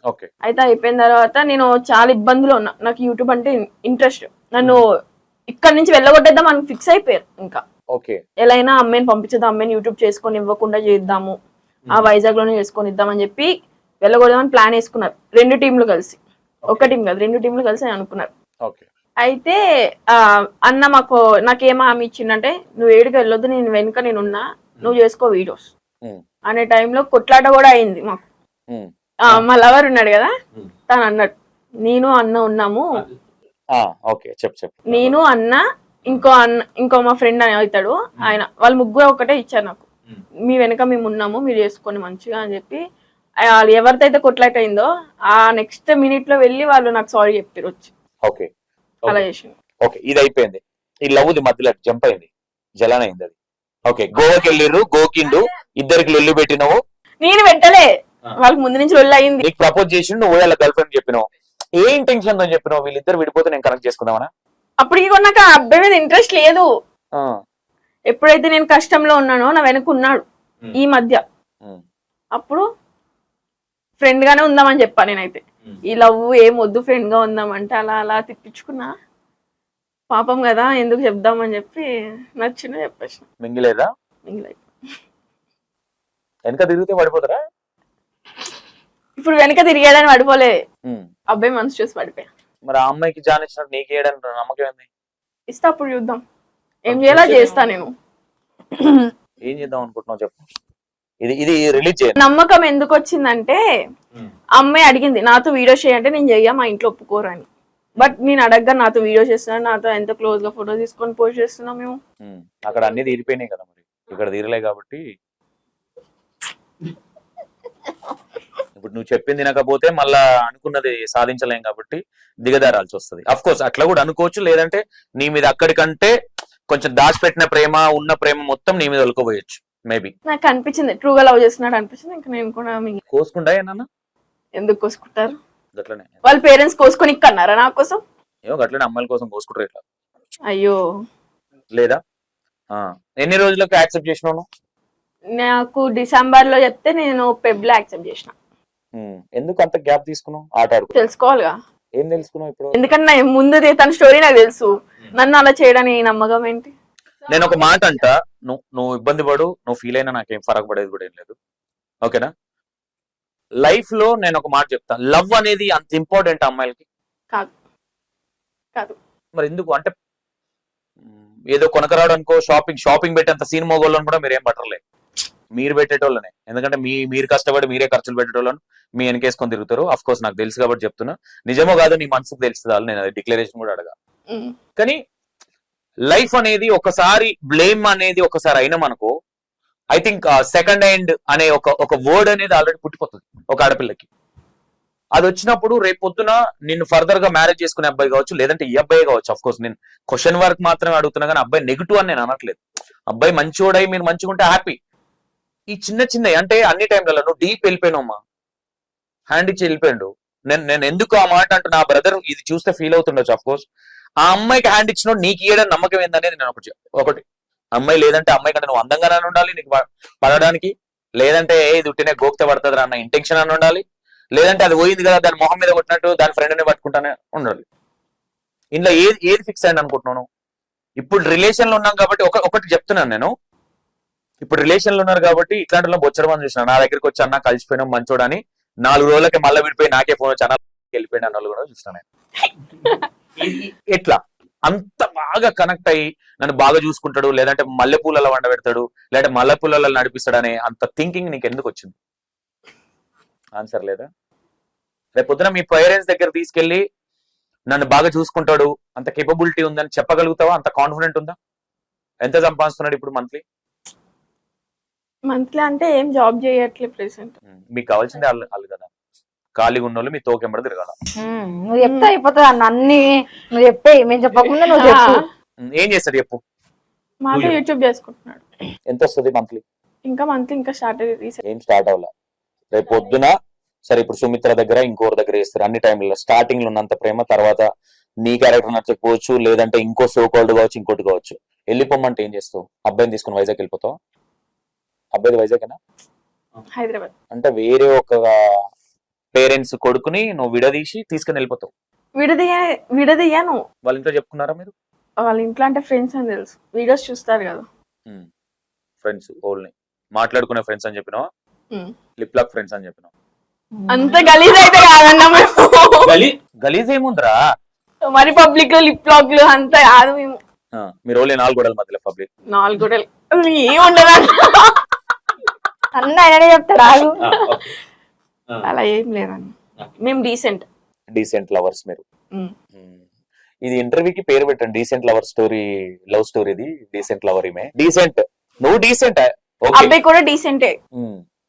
అయితే అయిపోయిన తర్వాత నేను చాలా ఇబ్బందులు ఉన్నా. నాకు యూట్యూబ్ అంటే ఇంట్రెస్ట్, నన్ను ఇక్కడ నుంచి వెళ్ళగొట్టేద్దాం అని ఫిక్స్ అయిపోయారు. ఇంకా ఎలా అయినా అమ్మాయిని పంపించేద్దాం, అమ్మాయిని యూట్యూబ్ చేసుకొని ఇవ్వకుండా చేద్దాము, ఆ వైజాగ్ లోనే చేసుకొని ఇద్దామని చెప్పి వెళ్ళగొడదామని ప్లాన్ వేసుకున్నారు. 2 టీంలు కలిసి, ఒక టీం కాదు 2 టీంలు కలిసి అనుకున్నారు. అయితే అన్న నాకేం హామీ ఇచ్చిందంటే, నువ్వు ఏడికి వెళ్ళొద్దు, నేను వెనుక నేనున్నా, నువ్వు చేసుకో వీడియోస్ అనే టైంలో కొట్లాట కూడా అయింది మాకు. మా లవర్ ఉన్నాడు కదా, తను అన్నాడు నేను అన్న ఉన్నాము, నేను అన్న ఇంకో మా ఫ్రెండ్ అని అవుతాడు ఆయన, వాళ్ళు ముగ్గురు ఒకటే ఇచ్చారు నాకు, మీ వెనక మేము ఉన్నాము, మీరు చేసుకోండి మంచిగా అని చెప్పి. వాళ్ళు ఎవరితో కొట్లాట అయిందో ఆ నెక్స్ట్ మినిట్ లో వెళ్ళి వాళ్ళు నాకు సారీ చెప్పారు వచ్చి. అలా చేసింది. ఓకే, ఇది అయిపోయింది. ఈ లవ్ ది మధ్యలో జంప్ అయింది, జలన అయింది అది. ఓకే, గోవాకి వెళ్ళిర్రు, గోకిండు, ఇద్దరికి లొల్లి పెట్టినావు. నేను పెట్టలే, వాళ్ళకి ముందు నుంచి లొల్లి అయింది. నీకు ప్రపోజ్ చేసిండు, నువ్వు వాళ్ళ గర్ల్ ఫ్రెండ్ చెప్పినావు. ఏ ఇంటెన్షన్ తో చెప్పినావు? వీళ్ళిద్దరు విడిపోతే నేను కనెక్ట్ చేసుకుందామనా? అప్పటికి కూడా నాకు ఆ అబ్బాయి మీద ఇంట్రెస్ట్ లేదు. ఎప్పుడైతే నేను కష్టంలో ఉన్నానో నా వెనక ఉన్నాడు ఈ మధ్య, అప్పుడు ఫ్రెండ్ గానే ఉందామని చెప్పా నేనైతే. ఈ లవ్ ఏం వద్దు, ఫ్రెండ్ గా ఉందామంటే అలా తిప్పించుకున్నా. పాపం కదా ఎందుకు చెప్దామని చెప్పి నచ్చిన చెప్పేసిన. మింగిలేదా? మింగిలై. వెనక తిరిగితే పడిపోతారా? ఇప్పుడు వెనక తిరిగేయడానికి పడిపోలే, అబ్బాయి మనసు చూసి పడిపోయా. మరి ఆ అమ్మాయికి జాన్ ఇచ్చినట్టు నీకు వేయడానికి నమ్మకం ఏంది? ఇస్తా, అప్పుడు చూద్దాం ఏం చేయాలా చేస్తా. నేను ఏం చేద్దాం అనుకుంటున్నావు చెప్పు. ఇది రిలీజ్ చేయాలి. నమ్మకం ఎందుకు వచ్చిందంటే, అమ్మాయి అడిగింది నాతో వీడియో చేయంటే నేను చెయ్యా, మా ఇంట్లో ఒప్పుకోరు అని. బట్ నేను అడగ్గా నాతో వీడియో చేస్తున్నా, నాతో ఎంత క్లోజ్ గా ఫోటో తీసుకొని పోస్ట్ చేస్తున్నాం మేము. అక్కడ అన్ని తీరిపోయినాయి కదా, మరి ఇక్కడ తీరలే కాబట్టి ఇప్పుడు నువ్వు చెప్పింది తినకపోతే మళ్ళా అనుకున్నది సాధించలేం కాబట్టి దిగదారాల్సి వస్తుంది. అఫ్ కోర్స్ అట్లా కూడా అనుకోవచ్చు, లేదంటే నీ మీద అక్కడికంటే కొంచెం దాచిపెట్టిన ప్రేమ ఉన్న ప్రేమ మొత్తం నీ మీద ఒలుకోబోయొచ్చు మేబీ. నాకు అనిపించింది ట్రూగా లవ్ చేస్తున్నాడు అనిపించింది. ఇంకా నేను కూడా కోసుకుంటా ఏమన్నా ఎందుకు కోసుకుంటారు? గట్లనే వాళ్ళ పేరెంట్స్ కోసుకొని ఇక్కన్నారా నా కోసం? ఏమో గట్లనే అమ్మాయిల కోసం కోసుకుంటారు ఇట్లా. అయ్యో లేదా ఎన్ని రోజులకు యాక్సెప్ట్ చేసినావు? నాకు డిసెంబర్ లో చెప్తే నేను ఫెబ్లో యాక్సెప్ట్ చేసిన. ఎందుకు అంత గ్యాప్ తీసుకున్నావు? ఆట ఆడుకో. తెలుసుకోవాలిగా. ఏం తెలుసుకున్నావు ఇప్పుడు? ఎందుకంటే ముందు తన స్టోరీ నాకు తెలుసు, నన్ను అలా చేయడానికి నమ్మకం ఏంటి? నేను ఒక మాట అంట, నువ్వు ఇబ్బంది పడు, నువ్వు ఫీల్ అయినా నాకేం ఫరక్ పడేది కూడా ఏం లేదు, ఓకేనా? లైఫ్ లో నేను ఒక మాట చెప్తా, లవ్ అనేది అంత ఇంపార్టెంట్ అమ్మాయిలకి కాదు. కాదు మరి ఎందుకు అంటే ఏదో కొనకరాడు అనుకో, షాపింగ్ పెట్టేంత సీన్ మోగోళ్ళని కూడా మీరు ఏం పట్టరలే, మీరు పెట్టేటోళ్ళనే. ఎందుకంటే మీరు కష్టపడి మీరే ఖర్చులు పెట్టేటోళ్ళని మీ వెనకేసుకొని తిరుగుతారు. అఫ్ కోర్స్ నాకు తెలుసు కాబట్టి చెప్తున్నా, నిజమో కాదు నీ మనసుకు తెలుస్తుంది, నేను అది డిక్లరేషన్ కూడా అడగా. కానీ లైఫ్ అనేది ఒకసారి బ్లేమ్ అనేది ఒకసారి అయినామనుకో, ఐ థింక్ సెకండ్ హ్యాండ్ అనే ఒక వర్డ్ అనేది ఆల్రెడీ పుట్టిపోతుంది ఒక ఆడపిల్లకి. అది వచ్చినప్పుడు రేపు పొద్దున నిన్ను ఫర్దర్ గా మ్యారేజ్ చేసుకునే అబ్బాయి కావచ్చు, లేదంటే ఈ అబ్బాయి కావచ్చు. అఫ్ కోర్స్ నేను క్వశ్చన్ వర్క్ మాత్రమే అడుగుతున్నా, కానీ అబ్బాయి నెగిటివ్ అని నేను అనట్లేదు. అబ్బాయి మంచివాడై మీరు మంచిగా ఉంటే హ్యాపీ. ఈ చిన్న అంటే అన్ని టైంలలో నువ్వు డీప్ వెళ్ళిపోయినావు, హ్యాండ్ ఇచ్చి వెళ్ళిపోయాడు. నేను ఎందుకు ఆ మాట అంటే, నా బ్రదర్ ఇది చూస్తే ఫీల్ అవుతుండొచ్చు. అఫ్ కోర్స్ ఆ అమ్మాయికి హ్యాండ్ ఇచ్చినోడు నీకు ఇయ్యడం నమ్మకం ఏందనేది నేను ఒకటి అమ్మాయి లేదంటే అమ్మాయి కంటే నువ్వు అందంగానే ఉండాలి నీకు పడడానికి, లేదంటే ఇది ఉట్టినే గోక్తే పడుతుంది అన్న ఇంటెన్షన్ అని ఉండాలి, లేదంటే అది పోయింది కదా దాని మొహం మీద కొట్టినట్టు దాని ఫ్రెండ్ని పట్టుకుంటానే ఉండాలి. ఇంట్లో ఏది ఫిక్స్ అయ్యింది అనుకుంటున్నాను? ఇప్పుడు రిలేషన్ లో ఉన్నాం కాబట్టి ఒకటి చెప్తున్నాను నేను, ఇప్పుడు రిలేషన్ లో ఉన్నారు కాబట్టి ఇట్లాంటి బొచ్చర మంది చూసినా నా దగ్గరికి వచ్చి అన్న కలిసిపోయినాం మంచోడని 4 రోజులకి మళ్ళీ విడిపోయి నాకే ఫోన్ వచ్చి అన్న వెళ్ళిపోయినా అన్న కూడా చూస్తాను నేను. ఎట్లా అంత బాగా కనెక్ట్ అయ్యి నన్ను బాగా చూసుకుంటాడు, లేదంటే మల్లెపూలలో వండ పెడతాడు, లేదంటే మల్లెపూలలో నడిపిస్తాడు అనే అంత థింకింగ్ నీకు ఎందుకు వచ్చింది? ఆన్సర్ లేదా? రేపు పొద్దున మీ పేరెంట్స్ దగ్గర తీసుకెళ్లి నన్ను బాగా చూసుకుంటాడు అంత కేపబిలిటీ ఉందని చెప్పగలుగుతావా? అంత కాన్ఫిడెంట్ ఉందా? ఎంత సంపాదిస్తున్నాడు ఇప్పుడు మంత్లీ అంటే ఏం జాబ్ చేయట్లేదు ప్రెసెంట్. మీకు కావాల్సిందే వాళ్ళు కదా, ఖాళీగా ఉన్న వాళ్ళు మీ తోకెంబడి తిరగాల. నువ్వు చెప్తే అయిపోతుంది అన్న, అన్ని నువ్వు చెప్పే మేము చెప్పకుండా నువ్వు చెప్పు. ఏం చేస్తాడు చెప్పు? మాకు యూట్యూబ్ చేసుకుంటున్నాడు. ఎంత వస్తుంది మంత్లీ? ఇంకా స్టార్ట్ అయ్యింది. ఏం స్టార్ట్ అవ్వాల? రేపు పొద్దున సరే ఇప్పుడు సుమిత్ర దగ్గర ఇంకోరి దగ్గర వేస్తారు. అన్ని టైంలో స్టార్టింగ్ లో ఉన్నంత ప్రేమ తర్వాత నీ క్యారెక్టర్ నచ్చకపోవచ్చు, లేదంటే ఇంకో సో కాల్డ్ కావచ్చు, ఇంకోటి కావచ్చు. వెళ్ళిపోమంటే ఏం చేస్తావు? అబ్బాయిని తీసుకుని వైజాగ్ వెళ్ళిపోతావు? అబ్బాయిది వైజాగేనా? హైదరాబాద్. అంటే వేరే ఒక పేరెంట్స్ కొడుకుని నువ్వు విడదీసి తీసుకుని వెళ్ళిపోతావు? విడదీయాను. వాళ్ళ ఇంట్లో చెప్పుకున్నారా మీరు? వాళ్ళ ఇంట్లో అంటే ఫ్రెండ్స్ అని తెలుసు, వీడియోస్ చూస్తారు కదా. ఫ్రెండ్స్ ఓన్లీ మాట్లాడుకునే ఫ్రెండ్స్ అని చెప్పినావా? లిప్ లాక్ ఫ్రెండ్స్ అని చెప్పినావు? అంత గలీజ్ అయితే కాదన్నా మేము. గలీజ్ ఏముందిరా మరి పబ్లిక్ లో లిప్ లాక్ లు అంత కాదు మేము. మీరు ఓన్లీ 4 గోడల మధ్యలో పబ్లిక్ 4 గోడలు ఏముండదు అన్న ఆయననే చెప్తాడు. అలా ఏం లేదన్న, మేము డీసెంట్ లవర్స్ మీరు. ఇది ఇంటర్వ్యూకి పేరు పెట్టండి, decent lover story, love story. ఇది డీసెంట్ లవర్, ఈమె డీసెంట్, నువ్వు డీసెంట్. అబ్బాయి కూడా డీసెంటే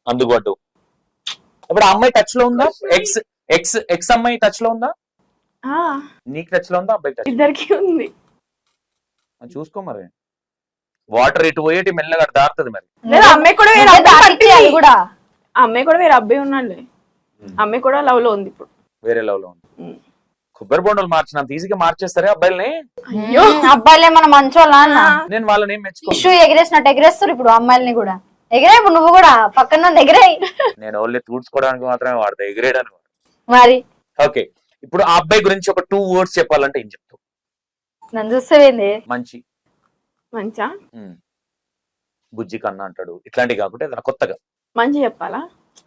అందుబాటు. ఇప్పుడు ఆ అమ్మాయి టచ్ లో ఉందా? ఎక్స్ అమ్మాయి టచ్ లో ఉందా? నీకు టచ్ లో ఉందా? అబ్బాయి టచ్? ఇద్దరికి ఉంది. చూసుకో మరి, వాటర్ ఇటు పోయేటి మెల్లగా దారుతుంది మరి. అమ్మాయి కూడా వేరే అబ్బాయి ఉన్నాడు, అమ్మాయి కూడా లవ్ లో ఉంది ఇప్పుడు, వేరే లవ్ లో ఉంది. కొబ్బరి బొండలు మార్చినంత ఈజీగా మార్చేస్తారే అబ్బాయిల్ని? అయ్యో అబ్బాయిలే మన మంచోళ్ళ. నేను వాళ్ళని ఏం మెచ్చుకో, ఎగిరేసినట్టు ఎగిరేస్తారు ఇప్పుడు అమ్మాయిల్ని కూడా. ఎగిరే నువ్వు కూడా పక్కన ఎగిరే. నేను ఓన్లీ తూడ్చుకోవడానికి మాత్రమే వాడతా, ఎగిరేయడానికి మరి. ఓకే, ఇప్పుడు ఆ అబ్బాయి గురించి ఒక 2 words చెప్పాలంటే ఏం చెప్తావు? నన్ను చూస్తే మంచా బుజ్జి కన్నా అంటాడు, ఇట్లాంటివి కాకుండా ఏదైనా కొత్తగా మంచి చెప్పాలా?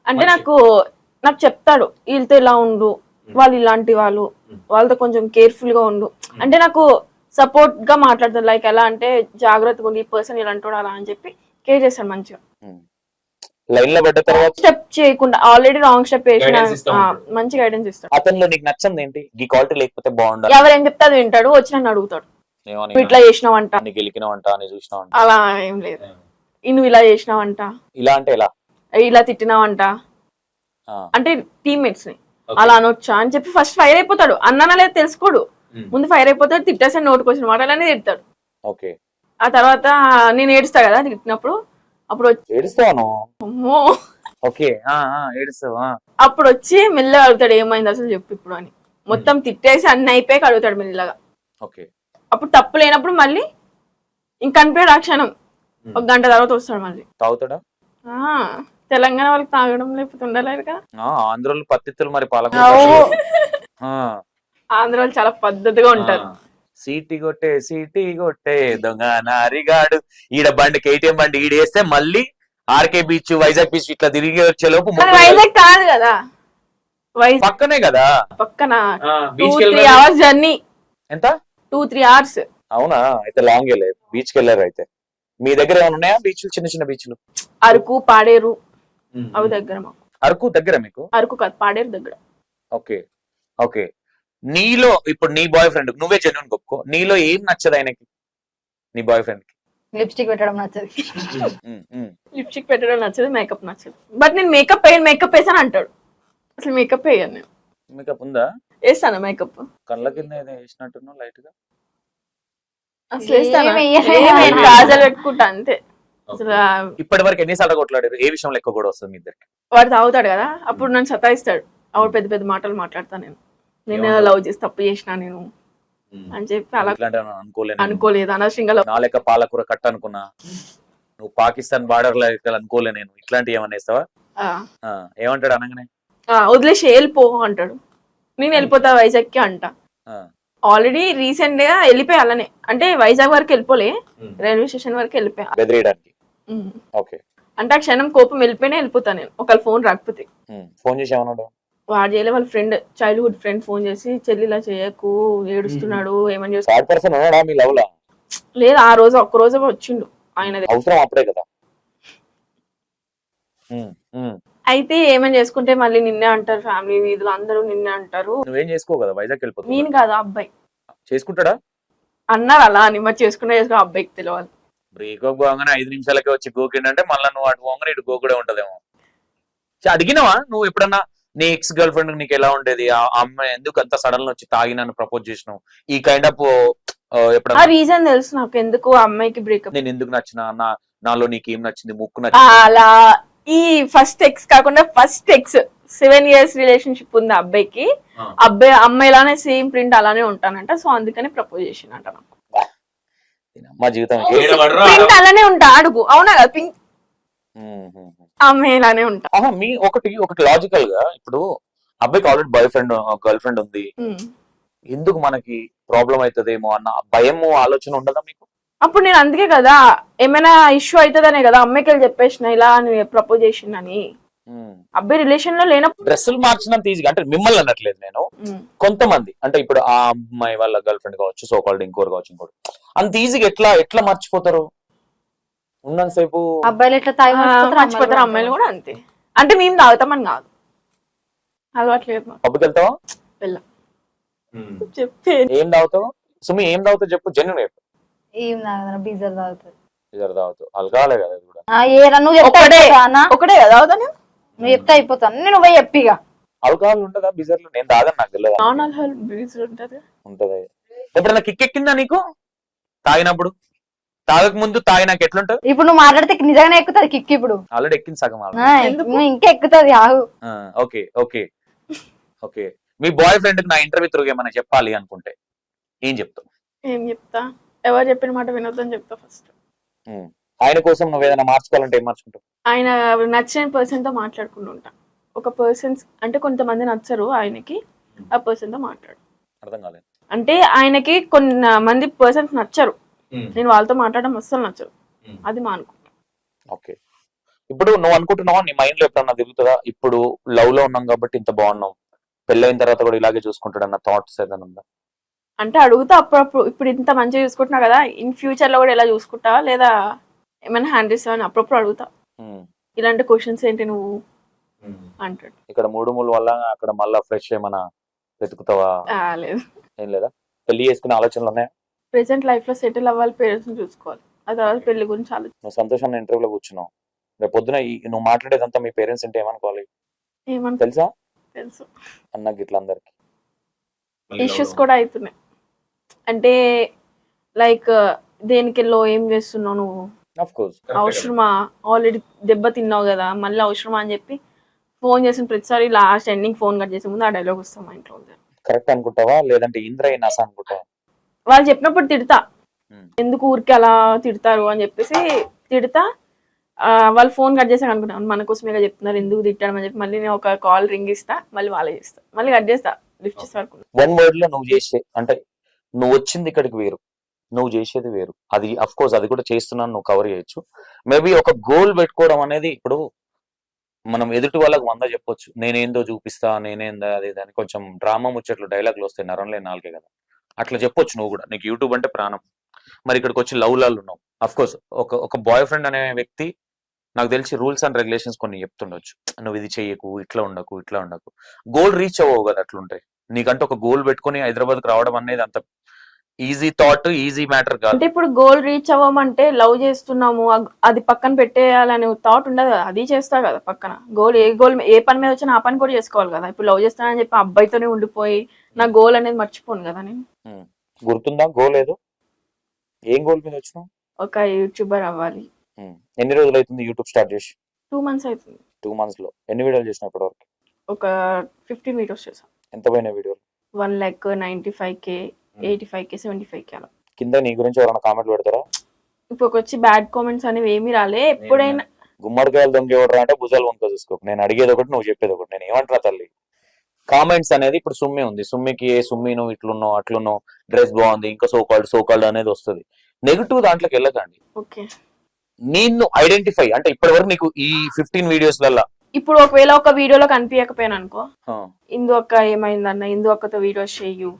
అంటే నాకు చెప్తాడు వీళ్ళతో ఇలా ఉండు, వాళ్ళు ఇలాంటి వాళ్ళతో కొంచెం కేర్ఫుల్ గా ఉండు అంటే నాకు సపోర్ట్ గా మాట్లాడతాడు. లైక్ ఎలా అంటే జాగ్రత్తగా ఉండి, ఈ పర్సన్ ఇలాంటి అలా అని చెప్పి కేర్ చేస్తాడు మంచిగా. లైన్ లో పడ్డ తర్వాత స్టెప్ చేయకుండా ఆల్రెడీ రాంగ్ స్టెప్ వేసిన మంచి గైడెన్స్ ఇస్తాడు. అతనిలో నీకు నచ్చింది ఏంటి? ఈ క్వాలిటీ లేకపోతే బాగుండాలి. ఎవరేం చెప్తే అది వింటాడు, వచ్చి నన్ను అడుగుతాడు, ఇట్లా చేసినావంట, గెలికినావంట అని చూసినావంట. అలా ఏం లేదు, నువ్వు ఇలా చేసినావంట, ఇలా అంటే ఇలా తిట్టినావంట అంటే టీమ్మేట్స్ ని అలా అనొచ్చా అని చెప్పి ఫస్ట్ ఫైర్ అయిపోతాడు. అన్నానా లేదు తెలుసుకోడు, ముందు ఫైర్ అయిపోతాడు, తిట్టేసాడు, నోటుకు వచ్చిన మాటలనే తిడతాడు. ఓకే, ఆ తర్వాత నేను ఏడుస్తా కదా తిట్టినప్పుడు, అప్పుడు వచ్చి ఏడుస్తాను. అమ్మో ఓకే. ఏడుస్తావు. అప్పుడు వచ్చి మెల్లగా అడుగుతాడు ఏమైంది అసలు చెప్పు ఇప్పుడు అని. మొత్తం తిట్టేసి అన్ని అయిపోయాక అడుగుతాడు మెల్లగా. ఓకే. అప్పుడు తప్పు లేనప్పుడు మళ్ళీ ఇంక అనిపోయాడు ఆ క్షణం. ఒక గంట తర్వాత వస్తాడు మళ్ళీ. తాగుతాడా? తెలంగాణ వాళ్ళకి తాగడం లేకపోతే ఉండలేదు కదా. ఆంధ్రోళ్ళు పత్తిత్తులు మరి పాలకు. ఆంధ్ర వాళ్ళు చాలా పద్ధతిగా ఉంటారు. సీటీ కొట్టే దొంగ నారిగాడు ఈడ బండి కేటీఎం బండి ఈడ వేస్తే మళ్ళీ ఆర్కే బీచ్ వైజాగ్ బీచ్ ఇట్లా తిరిగి వచ్చే లోపు వైజాగ్ కాదు కదా, వైజాగ్ పక్కనే కదా, పక్కన 2-3 hours జర్నీ. ఎంత? 2-3 hours. అవునా? అయితే లాంగ్ వెళ్ళే బీచ్ కి వెళ్ళారు. అయితే మీ దగ్గర ఏమైనా ఉన్నాయా బీచ్లు, చిన్న చిన్న బీచ్లు? అరకు, పాడేరు అవి దగ్గర మాకు. అరకు దగ్గర మీకు? అరకు కాదు, పాడేరు దగ్గర. Okay okay. నీలో ఇప్పుడు నీ బాయ్ ఫ్రెండ్, నువ్వే జెన్యూన్ ఒప్పుకో, నీలో ఏం నచ్చదు ఆయనకి, నీ బాయ్ ఫ్రెండ్ కి? లిప్స్టిక్ పెట్టడం నచ్చదు. లిప్స్టిక్ పెట్టడం నచ్చదు, మేకప్ నచ్చదు. బట్ నేను మేకప్ వేసాను అంటాడు. అసలు మేకప్ వేయను నేను. మేకప్ ఉందా? వేస్తాను మేకప్. కళ్ళ కింద ఏదో వేసినట్టున్నావు లైట్ గా. అసలు వేస్తాను, కాజల్ పెట్టుకుంటా అంతే. అసలు ఇప్పటి వరకు ఎన్నిసార్లు కొట్లాడారు? ఏ విషయంలో ఎక్కువ కూడా వస్తుంది మీ ఇద్దరికి? వాడు తాగుతాడు కదా, అప్పుడు నన్ను సతాయిస్తాడు. అప్పుడు పెద్ద పెద్ద మాటలు మాట్లాడతాను నేను లవ్ చేసి తప్పు చేసినా నేను అని చెప్పి. అలా అనుకోలేదు అనవసరంగా. నా లెక్క పాలకూర కట్ట అనుకున్నా, నువ్వు పాకిస్తాన్ బార్డర్ లెక్క అనుకోలే నేను. ఇట్లాంటి ఏమన్నా వేస్తావా? ఏమంటాడు అనగానే? వదిలేసి వెళ్ళిపో అంటాడు. నేను వెళ్ళిపోతా వైజాగ్ కి అంట. ఆల్రెడీ రీసెంట్ గా వెళ్ళిపోయి అలానే, అంటే వైజాగ్ వరకు వెళ్ళిపోలే, రైల్వే స్టేషన్ వరకు వెళ్ళిపోయా బెదిరియడానికి. అంటే ఆ క్షణం కోపం వెళ్ళిపోయినా వెళ్ళిపోతా నేను, ఒకళ్ళ ఫోన్ రాకపోతే. ఫోన్ చేసి ఏమన్నాడు? వాడు చేయలే, వాళ్ళ ఫ్రెండ్, చైల్డ్హుడ్ ఫ్రెండ్ ఫోన్ చేసి చెల్లిలా చేయకు, ఏడుస్తున్నాడు ఏమని చేస్తా. లేదు, ఆ రోజు ఒక్క రోజు వచ్చిండు ఆయన. అవసరం అప్పుడే కదా. అయితే ఏమని చేసుకుంటే మళ్ళీ నిన్నే అంటారు, ఫ్యామిలీ వీధులు అందరూ నిన్నే అంటారు. నువ్వేం చేసుకో కదా, వైజాగ్ వెళ్ళిపోతావు. నేను కాదు, అబ్బాయి చేసుకుంటాడా అన్నారు అలా అని. మరి చేసుకునే అబ్బాయికి తెలియాలి. బ్రేకప్ పోగానే 5 నిమిషాలకే వచ్చి గోకిండంటే మళ్ళీ నువ్వు అటు పోగానే ఇటు గోకుడే ఉంటదేమో. అడిగినావా నువ్వు ఎప్పుడన్నా నీ ఎక్స్ గర్ల్ ఫ్రెండ్ నీకు ఎలా ఉండేది, ఆ అమ్మాయి ఎందుకు అంత సడన్ వచ్చి తాగి నన్ను ప్రపోజ్ చేసినావు, ఈ కైండ్ ఆఫ్ ఎప్పుడన్నా రీజన్ తెలుసు నాకు ఎందుకు అమ్మాయికి బ్రేకప్, నేను ఎందుకు నచ్చిన, నాలో నీకేం నచ్చింది, ముక్కు నచ్చింది అలా. ఈ ఫస్ట్ ఎక్స్ కాకుండా ఫస్ట్ ఎక్స్ 7 years రిలేషన్షిప్ ఉంది అబ్బాయికి. అబ్బాయి అమ్మాయిలానే సేమ్ ప్రింట్ అలానే ఉంటానంట. సో అందుకని ప్రపోజ్ చేసినంట నాకు. మా జీవితం ప్రింట్ అలానే ఉంటా, అడుగు. అవునా కదా, పింక్ అమ్మాయి ఇలానే ఉంటా. మీ ఒకటి లాజికల్ గా ఇప్పుడు అబ్బాయికి already boy friend girl friend ఉంది, ఎందుకు మనకి ప్రాబ్లం అవుతుందేమో అన్న భయం ఆలోచన ఉండదా మీకు? అప్పుడు నేను అందుకే కదా ఏమైనా ఇష్యూ అవుతుందనే కదా అమ్మాయికి వెళ్ళి చెప్పేసిన ఇలా ప్రపోజ్ చేసిందని. అబ్బాయి రిలేషన్ లో లేనప్పుడు డ్రెస్సులు మార్చినంత ఈజీగా, అంటే మిమ్మల్ని అనట్లేదు నేను, కొంతమంది అంటే ఇప్పుడు ఆ అమ్మాయి వాళ్ళ గర్ల్ ఫ్రెండ్ కావచ్చు, సో కాల్డ్ ఇంకోరు కావచ్చు, ఇంకోటి అంత ఈజీగా ఎట్లా మర్చిపోతారు? ఉన్నంతసేపు అబ్బాయిలు ఎట్లా తాగి మర్చిపోతారు, అమ్మాయిలు కూడా అంతే. అంటే మేము తాగుతామని కాదు, అలవాట్లేదు. పబ్కి వెళ్తావా? వెళ్ళా. చెప్పే ఏం తాగుతావు సుమి? ఏం తాగుతావు చెప్పు, జెన్యూన్ చెప్పు. ఏం తాగుతా, బీజర్ తాగుతాడు. బీజర్ తాగుతావు, అలగాలే కదా అది కూడా. నువ్వు ఒకటే కదా తాగుతా నేను. నువ్వు చెప్తే అయిపోతాను, నేను పోయి చెప్పిగా. ఆల్కహాల్ ఉంటదా బీజర్ లో? నేను తాగను, నాకు తెలియదు. నాన్ ఆల్కహాల్ బీజర్ ఉంటది. ఎప్పుడన్నా కిక్ ఎక్కిందా నీకు తాగినప్పుడు? తాగక ముందు తాగినాక ఎట్లుంటది? ఇప్పుడు నువ్వు మాట్లాడితే నిజంగానే ఎక్కుతుంది కిక్. ఇప్పుడు ఆల్రెడీ ఎక్కింది సగం. ఇంకా ఎక్కుతుంది. Okay okay okay. మీ బాయ్ ఫ్రెండ్ కి నా ఇంటర్వ్యూ త్రూ ఏమైనా చెప్పాలి అనుకుంటే ఏం చెప్తావు? ఏం చెప్తా, ఎవరు చెప్పిన మాట వినొద్దని చెప్తా ఫస్ట్. ఆయన కోసం నువ్వు ఏదైనా మార్చుకోవాలంటే ఏం మార్చుకుంటావు? ఆయన నచ్చిన పర్సన్ తో మాట్లాడుకుంటూ ఉంటా. ఒక పర్సన్స్ అంటే కొంతమంది నచ్చరు ఆయనకి, ఆ పర్సన్ తో మాట్లాడు. అర్థం కాలేదు అంటే ఆయనకి కొంతమంది పర్సన్స్ నచ్చరు, నేను వాళ్ళతో మాట్లాడడం అస్సలు నచ్చరు, అది మానుకుంటా. ఓకే. ఇప్పుడు నువ్వు అనుకుంటున్నావా, నీ మైండ్ లో ఎప్పుడన్నా తిరుగుతుందా, ఇప్పుడు లవ్ లో ఉన్నాం కాబట్టి ఇంత బాగున్నాం, పెళ్ళైన తర్వాత కూడా ఇలాగే చూసుకుంటాడు అన్న థాట్స్ ఏదైనా ఉందా? అంటే అడుగుతా అప్పుడప్పుడు, ఇప్పుడు ఇంత మంచిగా చూసుకుంటున్నా కదా, ఇన్ ఫ్యూచర్ లో కూడా ఎలా చూసుకుంటావా లేదా ఏమైనా హ్యాండ్ ఇస్తావా అని అప్పుడప్పుడు అడుగుతా. ఇలాంటి క్వశ్చన్స్ ఏంటి నువ్వు అంటాడు. ఇక్కడ 3 వల్ల అక్కడ మళ్ళా ఫ్రెష్ ఏమైనా వెతుకుతావా? లేదు. ఏం లేదా? పెళ్లి చేసుకునే ఆలోచనలు ఉన్నాయా? ప్రెసెంట్ లైఫ్ లో సెటిల్ అవ్వాలి, పేరెంట్స్ ని చూసుకోవాలి, ఆ తర్వాత పెళ్లి గురించి ఆలోచన. నువ్వు సంతోషాన్ని ఇంటర్వ్యూలో కూర్చున్నావు, రేపు పొద్దున నువ్వు మాట్లాడేదంతా మీ పేరెంట్స్ అంటే ఏమనుకోవాలి తెలుసా? తెలుసు. అన్నకి ఇట్లా అందరికి ఇష్యూస్ కూడా అవుతున్నాయి. అంటే లైక్ దేనికి లో ఏం చేస్తున్నావు నువ్వు, ఆఫ్ కోర్స్ అవసరమా, ఆల్రెడీ దెబ్బ తిన్నావు కదా మళ్ళీ అవసరమా అని చెప్పి ఫోన్ చేసిన ప్రతిసారి లాస్ట్ ఎండింగ్ ఫోన్ కట్ చేసే ముందు ఆ డైలాగ్ వస్తాం మా ఇంట్లో. కరెక్ట్ అనుకుంటావా లేదంటే ఇంద్ర నస అనుకుంటావా? వాళ్ళు చెప్పినప్పుడు తిడతా, Hmm. ఎందుకు ఊరికి అలా తిడతారు అని చెప్పేసి తిడతా. వాళ్ళు ఫోన్ కట్ చేసాక అనుకుంటాను మన కోసమేగా చెప్తున్నారు ఎందుకు తిట్టాడు అని చెప్పి మళ్ళీ నేను ఒక కాల్ రింగ్ ఇస్తా, మళ్ళీ వాళ్ళే చేస్తా, మళ్ళీ కట్ చేస్తా, లిఫ్ట్ చేస్తా అనుకుంటా. వన్ వర్డ్ లో నువ్వు చేసే అంటే నువ్వు వచ్చింది ఇక్కడికి వేరు, నువ్వు చేసేది వేరు. అది అఫ్ కోర్స్ అది కూడా చేస్తున్నాను, నువ్వు కవర్ చేయొచ్చు. మేబీ ఒక గోల్ పెట్టుకోవడం అనేది ఇప్పుడు మనం ఎదుటి వాళ్ళకి 100 చెప్పొచ్చు, నేనేందో చూపిస్తా, నేనేందో అది దాని కొంచెం డ్రామా ముచ్చట్లు డైలాగులు వస్తాయి, నరంలే నాలుగే కదా, అట్లా చెప్పొచ్చు నువ్వు కూడా. నీకు యూట్యూబ్ అంటే ప్రాణం. మరి ఇక్కడికి వచ్చి లవ్ లాలు ఉన్నావు. అఫ్ కోర్స్ ఒక బాయ్ ఫ్రెండ్ అనే వ్యక్తి నాకు తెలిసి రూల్స్ అండ్ రెగ్యులేషన్స్ కొన్ని చెప్తుండొచ్చు, నువ్వు ఇది చెయ్యకు, ఇట్లా ఉండకు, ఇట్లా ఉండకు. గోల్ రీచ్ అవ్వవు కదా అట్లుంటాయి. నీకంటే ఒక గోల్ పెట్టుకుని హైదరాబాద్కి రావడం అనేది అంత ఈజీ థాట్, ఈజీ మ్యాటర్ కాదు. అంటే ఇప్పుడు గోల్ రీచ్ అవ్వమంటే లవ్ చేస్తున్నాము అది పక్కన పెట్టేయాలనే థాట్ ఉండదు కదా, అది చేస్తా కదా పక్కన. గోల్ ఏ పని మీద వచ్చినా ఆ పని కూడా చేసుకోవాలి కదా. ఇప్పుడు లవ్ చేస్తానని చెప్పి అబ్బాయితోనే ఉండిపోయి నా గోల్ అనేది మర్చిపోను కదా నేను. గుర్తుందా గోల్ ఏదో? ఏం గోల్ మీద వచ్చినావు? ఒక యూట్యూబర్ అవ్వాలి. ఎన్ని రోజులు అవుతుంది యూట్యూబ్ స్టార్ట్ చేసి? 2 months అవుతుంది. 2 months లో ఎన్ని వీడియోలు చేసినా ఇప్పటి వరకు? ఒక 15 వీడియోస్ చేసాం. ఎంత పోయిన వీడియోలు? 1,95,000, 85K, 75K అలా. కింద నీ గురించి ఎవరైనా కామెంట్లు పెడతారా? ఇప్పుడు వచ్చి బ్యాడ్ కామెంట్స్ అనేవి ఏమీ రాలే. ఎప్పుడైనా గుమ్మడికాయలు దొంగేవడరా అంటే భుజాలు వంక చూసుకోకు. నేను అడిగేది ఒకటి, నువ్వు చెప్పేది ఒకటి. నేను ఏమంటున్నా తల్లి, కామెంట్స్ అనేది ఇప్పుడు సుమ్మి ఉంది, సుమ్మికి ఏ సుమ్మి నువ్వు ఇట్లున్నావు అట్లున్నావు, డ్రెస్ బాగుంది, ఇంకా సోకాల్డ్ అనేది వస్తుంది. నెగిటివ్ దాంట్లోకి వెళ్ళకండి. ఓకే, నేను ఐడెంటిఫై అంటే ఇప్పటి వరకు నీకు ఈ 15 వీడియోస్లలో ఇప్పుడు ఒకవేళ ఒక వీడియోలో కనిపించకపోయాను అనుకో, ఇందు అక్క ఏమైందన్న, ఇందు అక్కతో వీడియోస్ చెయ్యు,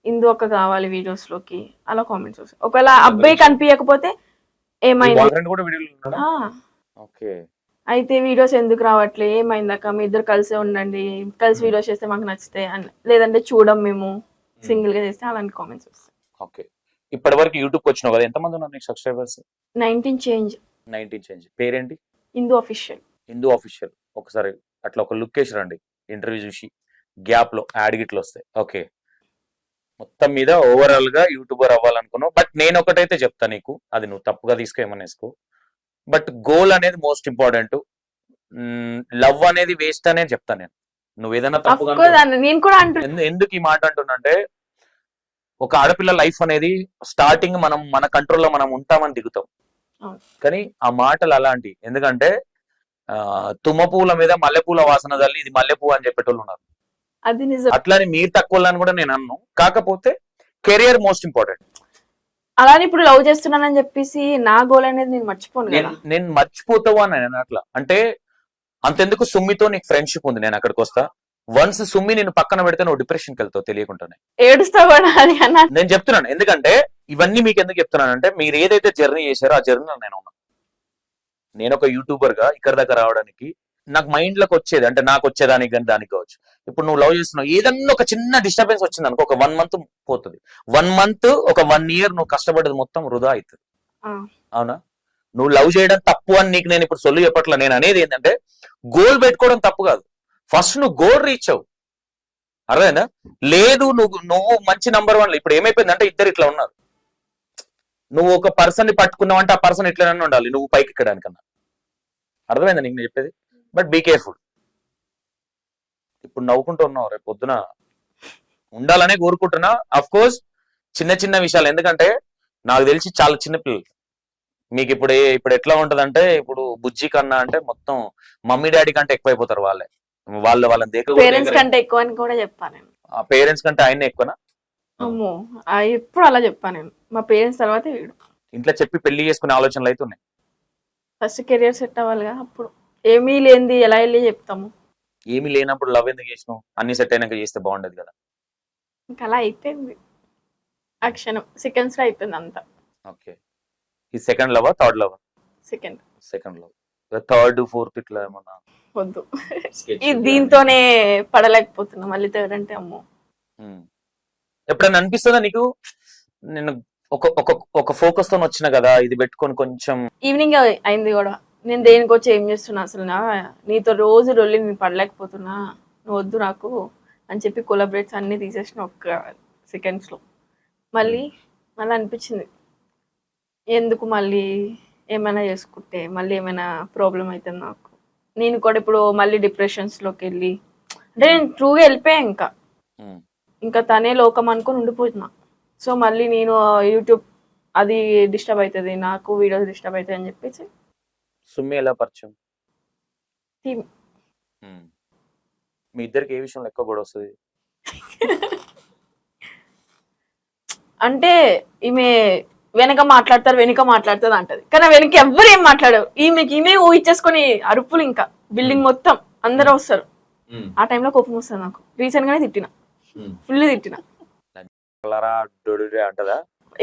ఇందు అక్క కావాలి వీడియోస్ లోకి, అలా కామెంట్స్ వస్తాయి. ఒకవేళ అబ్బాయి కనిపించకపోతే ఏమైంది, అయితే వీడియోస్ ఎందుకు రావట్లే, ఏమైందక్క, మీ ఇద్దరు కలిసే ఉండండి, కలిసి వీడియోస్ చేస్తే మాకు నచ్చితే, లేదంటే చూడం మేము సింగిల్ గా చేస్తే, అలాంటి కామెంట్స్ వస్తాయి. ఓకే, ఇప్పటి వరకు యూట్యూబ్ వచ్చినావు కదా, ఎంతమంది ఉన్నారు నీకు సబ్స్క్రైబర్స్? 19 చేంజ్. పేరేంటి? ఇందు అఫీషియల్. ఇందు అఫీషియల్. ఒకసారి అట్లా ఒక లుక్ వేసి రండి, ఇంటర్వ్యూ చూసి గ్యాప్ లో యాడ్ గిట్లు వస్తాయి. ఓకే, మొత్తం మీద ఓవరాల్ గా యూట్యూబర్ అవ్వాలనుకున్నావు. బట్ నేను ఒకటైతే చెప్తా నీకు, అది నువ్వు తప్పుగా ఏమని వేసుకో, బట్ గోల్ అనేది మోస్ట్ ఇంపార్టెంట్. లవ్ అనేది వేస్ట్ అనేది చెప్తా నేను. నువ్వు ఏదైనా ఎందుకు ఈ మాట అంటున్నంటే, ఒక ఆడపిల్ల లైఫ్ అనేది స్టార్టింగ్ మన కంట్రోల్లో మనం ఉంటామని దిగుతాం, కానీ ఆ మాటలు అలాంటి. ఎందుకంటే తుమ్మపూల మీద మల్లెపూల వాసన తల్లి, ఇది మల్లెపూ అని చెప్పేటోళ్ళు ఉన్నారు. అట్లానే మీరు తక్కువ అని కూడా నేను అన్ను. కాకపోతే కెరియర్ మోస్ట్ ఇంపార్టెంట్. అలానే ఇప్పుడు లవ్ చేస్తున్నానని చెప్పేసి నా గోల్ అనేది నేను మర్చిపోను. నేను మర్చిపోతావు అని నేను అట్లా అంటే, అంతెందుకు సుమ్మితో నీకు ఫ్రెండ్షిప్ ఉంది, నేను అక్కడికి వస్తా. వన్స్ సుమ్మి నేను పక్కన పెడితే నువ్వు డిప్రెషన్కి వెళ్తావు తెలియకుండానే. ఏడుస్తావు కూడా అని అన్నా. నేను చెప్తున్నాను, ఎందుకంటే ఇవన్నీ మీకు ఎందుకు చెప్తున్నానంటే, మీరు ఏదైతే జర్నీ చేశారో ఆ జర్నీలో నేను ఉన్నా. నేను ఒక యూట్యూబర్ గా ఇక్కడ దాకా రావడానికి నాకు మైండ్ లోకి వచ్చేది, అంటే నాకు వచ్చేదానికి కానీ దానికి కావచ్చు. ఇప్పుడు నువ్వు లవ్ చేస్తున్నావు, ఏదన్నా ఒక చిన్న డిస్టర్బెన్స్ వచ్చింది అనుకో, ఒక 1 month పోతుంది. 1 month, ఒక 1 year నువ్వు కష్టపడేది మొత్తం వృధా అవుతుంది. అవునా? నువ్వు లవ్ చేయడం తప్పు అని నీకు నేను ఇప్పుడు సొల్లు చెప్పట్లా. నేను అనేది ఏంటంటే, గోల్ పెట్టుకోవడం తప్పు కాదు, ఫస్ట్ నువ్వు గోల్ రీచ్ అవ్వు. అర్థమైందా? లేదు నువ్వు మంచి నంబర్ 1. ఇప్పుడు ఏమైపోయిందంటే, ఇద్దరు ఇట్లా ఉన్నారు. నువ్వు ఒక పర్సన్ ని పట్టుకున్నావు అంటే ఆ పర్సన్ ఇట్లనే ఉండాలి నువ్వు పైకి ఎక్కడానికన్నా. అర్థమైందా నీకు నేను చెప్పేది? But be careful. ఇప్పుడు నవ్వుకుంటూ ఉన్నావు, రేపు పొద్దున ఉండాలనే కోరుకుంటున్నా. అఫ్ కోర్స్ చిన్న చిన్న విషయాలు, ఎందుకంటే నాకు తెలిసి చాలా చిన్న పిల్లలు మీకు ఇప్పుడు ఎట్లా ఉంటదంటే, ఇప్పుడు బుజ్జి కన్నా అంటే మొత్తం మమ్మీ డాడీ కంటే ఎక్కువైపోతారు. వాళ్ళని పేరెంట్స్ కంటే ఎక్కువ అని కూడా చెప్పాను. పేరెంట్స్ కంటే ఆయన ఎక్కువనా? అమ్మో, ఎప్పుడు అలా చెప్పాను నేను. మా పేరెంట్స్ తర్వాత వీడు. ఇంట్లో చెప్పి పెళ్లి చేసుకునే ఆలోచనలు అయితే ఉన్నాయి. ఫస్ట్ కెరియర్ సెట్ అవ్వాలిగా, అప్పుడు ఏమీ లేనిది ఎలా వెళ్ళి చెప్తాము. ఏమీ లేనప్పుడు లవ్ ఎందుకు చేసినావు? అన్ని సెట్ అయినాక చేస్తే బాగుండదు కదా. ఇంకా అలా అయిపోయింది, ఆ క్షణం సెకండ్స్ లో అయిపోయింది అంతా. ఓకే, ఈ second love, third love? Second love. Third, fourth ఇట్లా ఏమన్నా వద్దు, దీంతోనే పడలేకపోతున్నా. మళ్ళీ థర్డ్ అంటే అమ్మో. ఎప్పుడైనా అనిపిస్తుందా నీకు, నేను ఒక ఫోకస్ తో వచ్చిన కదా, ఇది పెట్టుకొని కొంచెం? ఈవినింగ్ అయింది కూడా, నేను దేనికి వచ్చి ఏం చేస్తున్నా అసలు, నీతో రోజు రొల్లి నేను పడలేకపోతున్నా, నువ్వు వద్దు నాకు అని చెప్పి కొలాబరేట్స్ అన్ని తీసేసిన ఒక్క సెకండ్స్ లో. మళ్ళీ అనిపించింది ఎందుకు మళ్ళీ ఏమైనా చేసుకుంటే మళ్ళీ ఏమైనా ప్రాబ్లం అవుతుంది నాకు. నేను కూడా ఇప్పుడు మళ్ళీ డిప్రెషన్స్ లోకి వెళ్ళి అంటే నేను ట్రూగా వెళ్ళిపోయా ఇంకా తనే లోకం అనుకొని ఉండిపోతున్నా. సో మళ్ళీ నేను యూట్యూబ్ అది డిస్టర్బ్ అవుతుంది, నాకు వీడియోస్ డిస్టర్బ్ అవుతాయి అని చెప్పేసి సుమ్మి ఎలా పరిచయం? టీమ్ మీ ఇద్దరికి ఏ విషయంలో ఎక్కువ గొడవ వస్తుంది? అంటే ఈమె వెనక మాట్లాడుతుంది అంటది, కానీ వెనక ఎవ్వరు ఏం మాట్లాడరు. ఈమె ఊహించేసుకొని అరుపులు, ఇంకా బిల్డింగ్ మొత్తం అందరూ వస్తారు. ఆ టైంలో కోపం వస్తుంది నాకు. రీసెంట్ గానే తిట్టిన, ఫుల్ తిట్టిన. అంటదా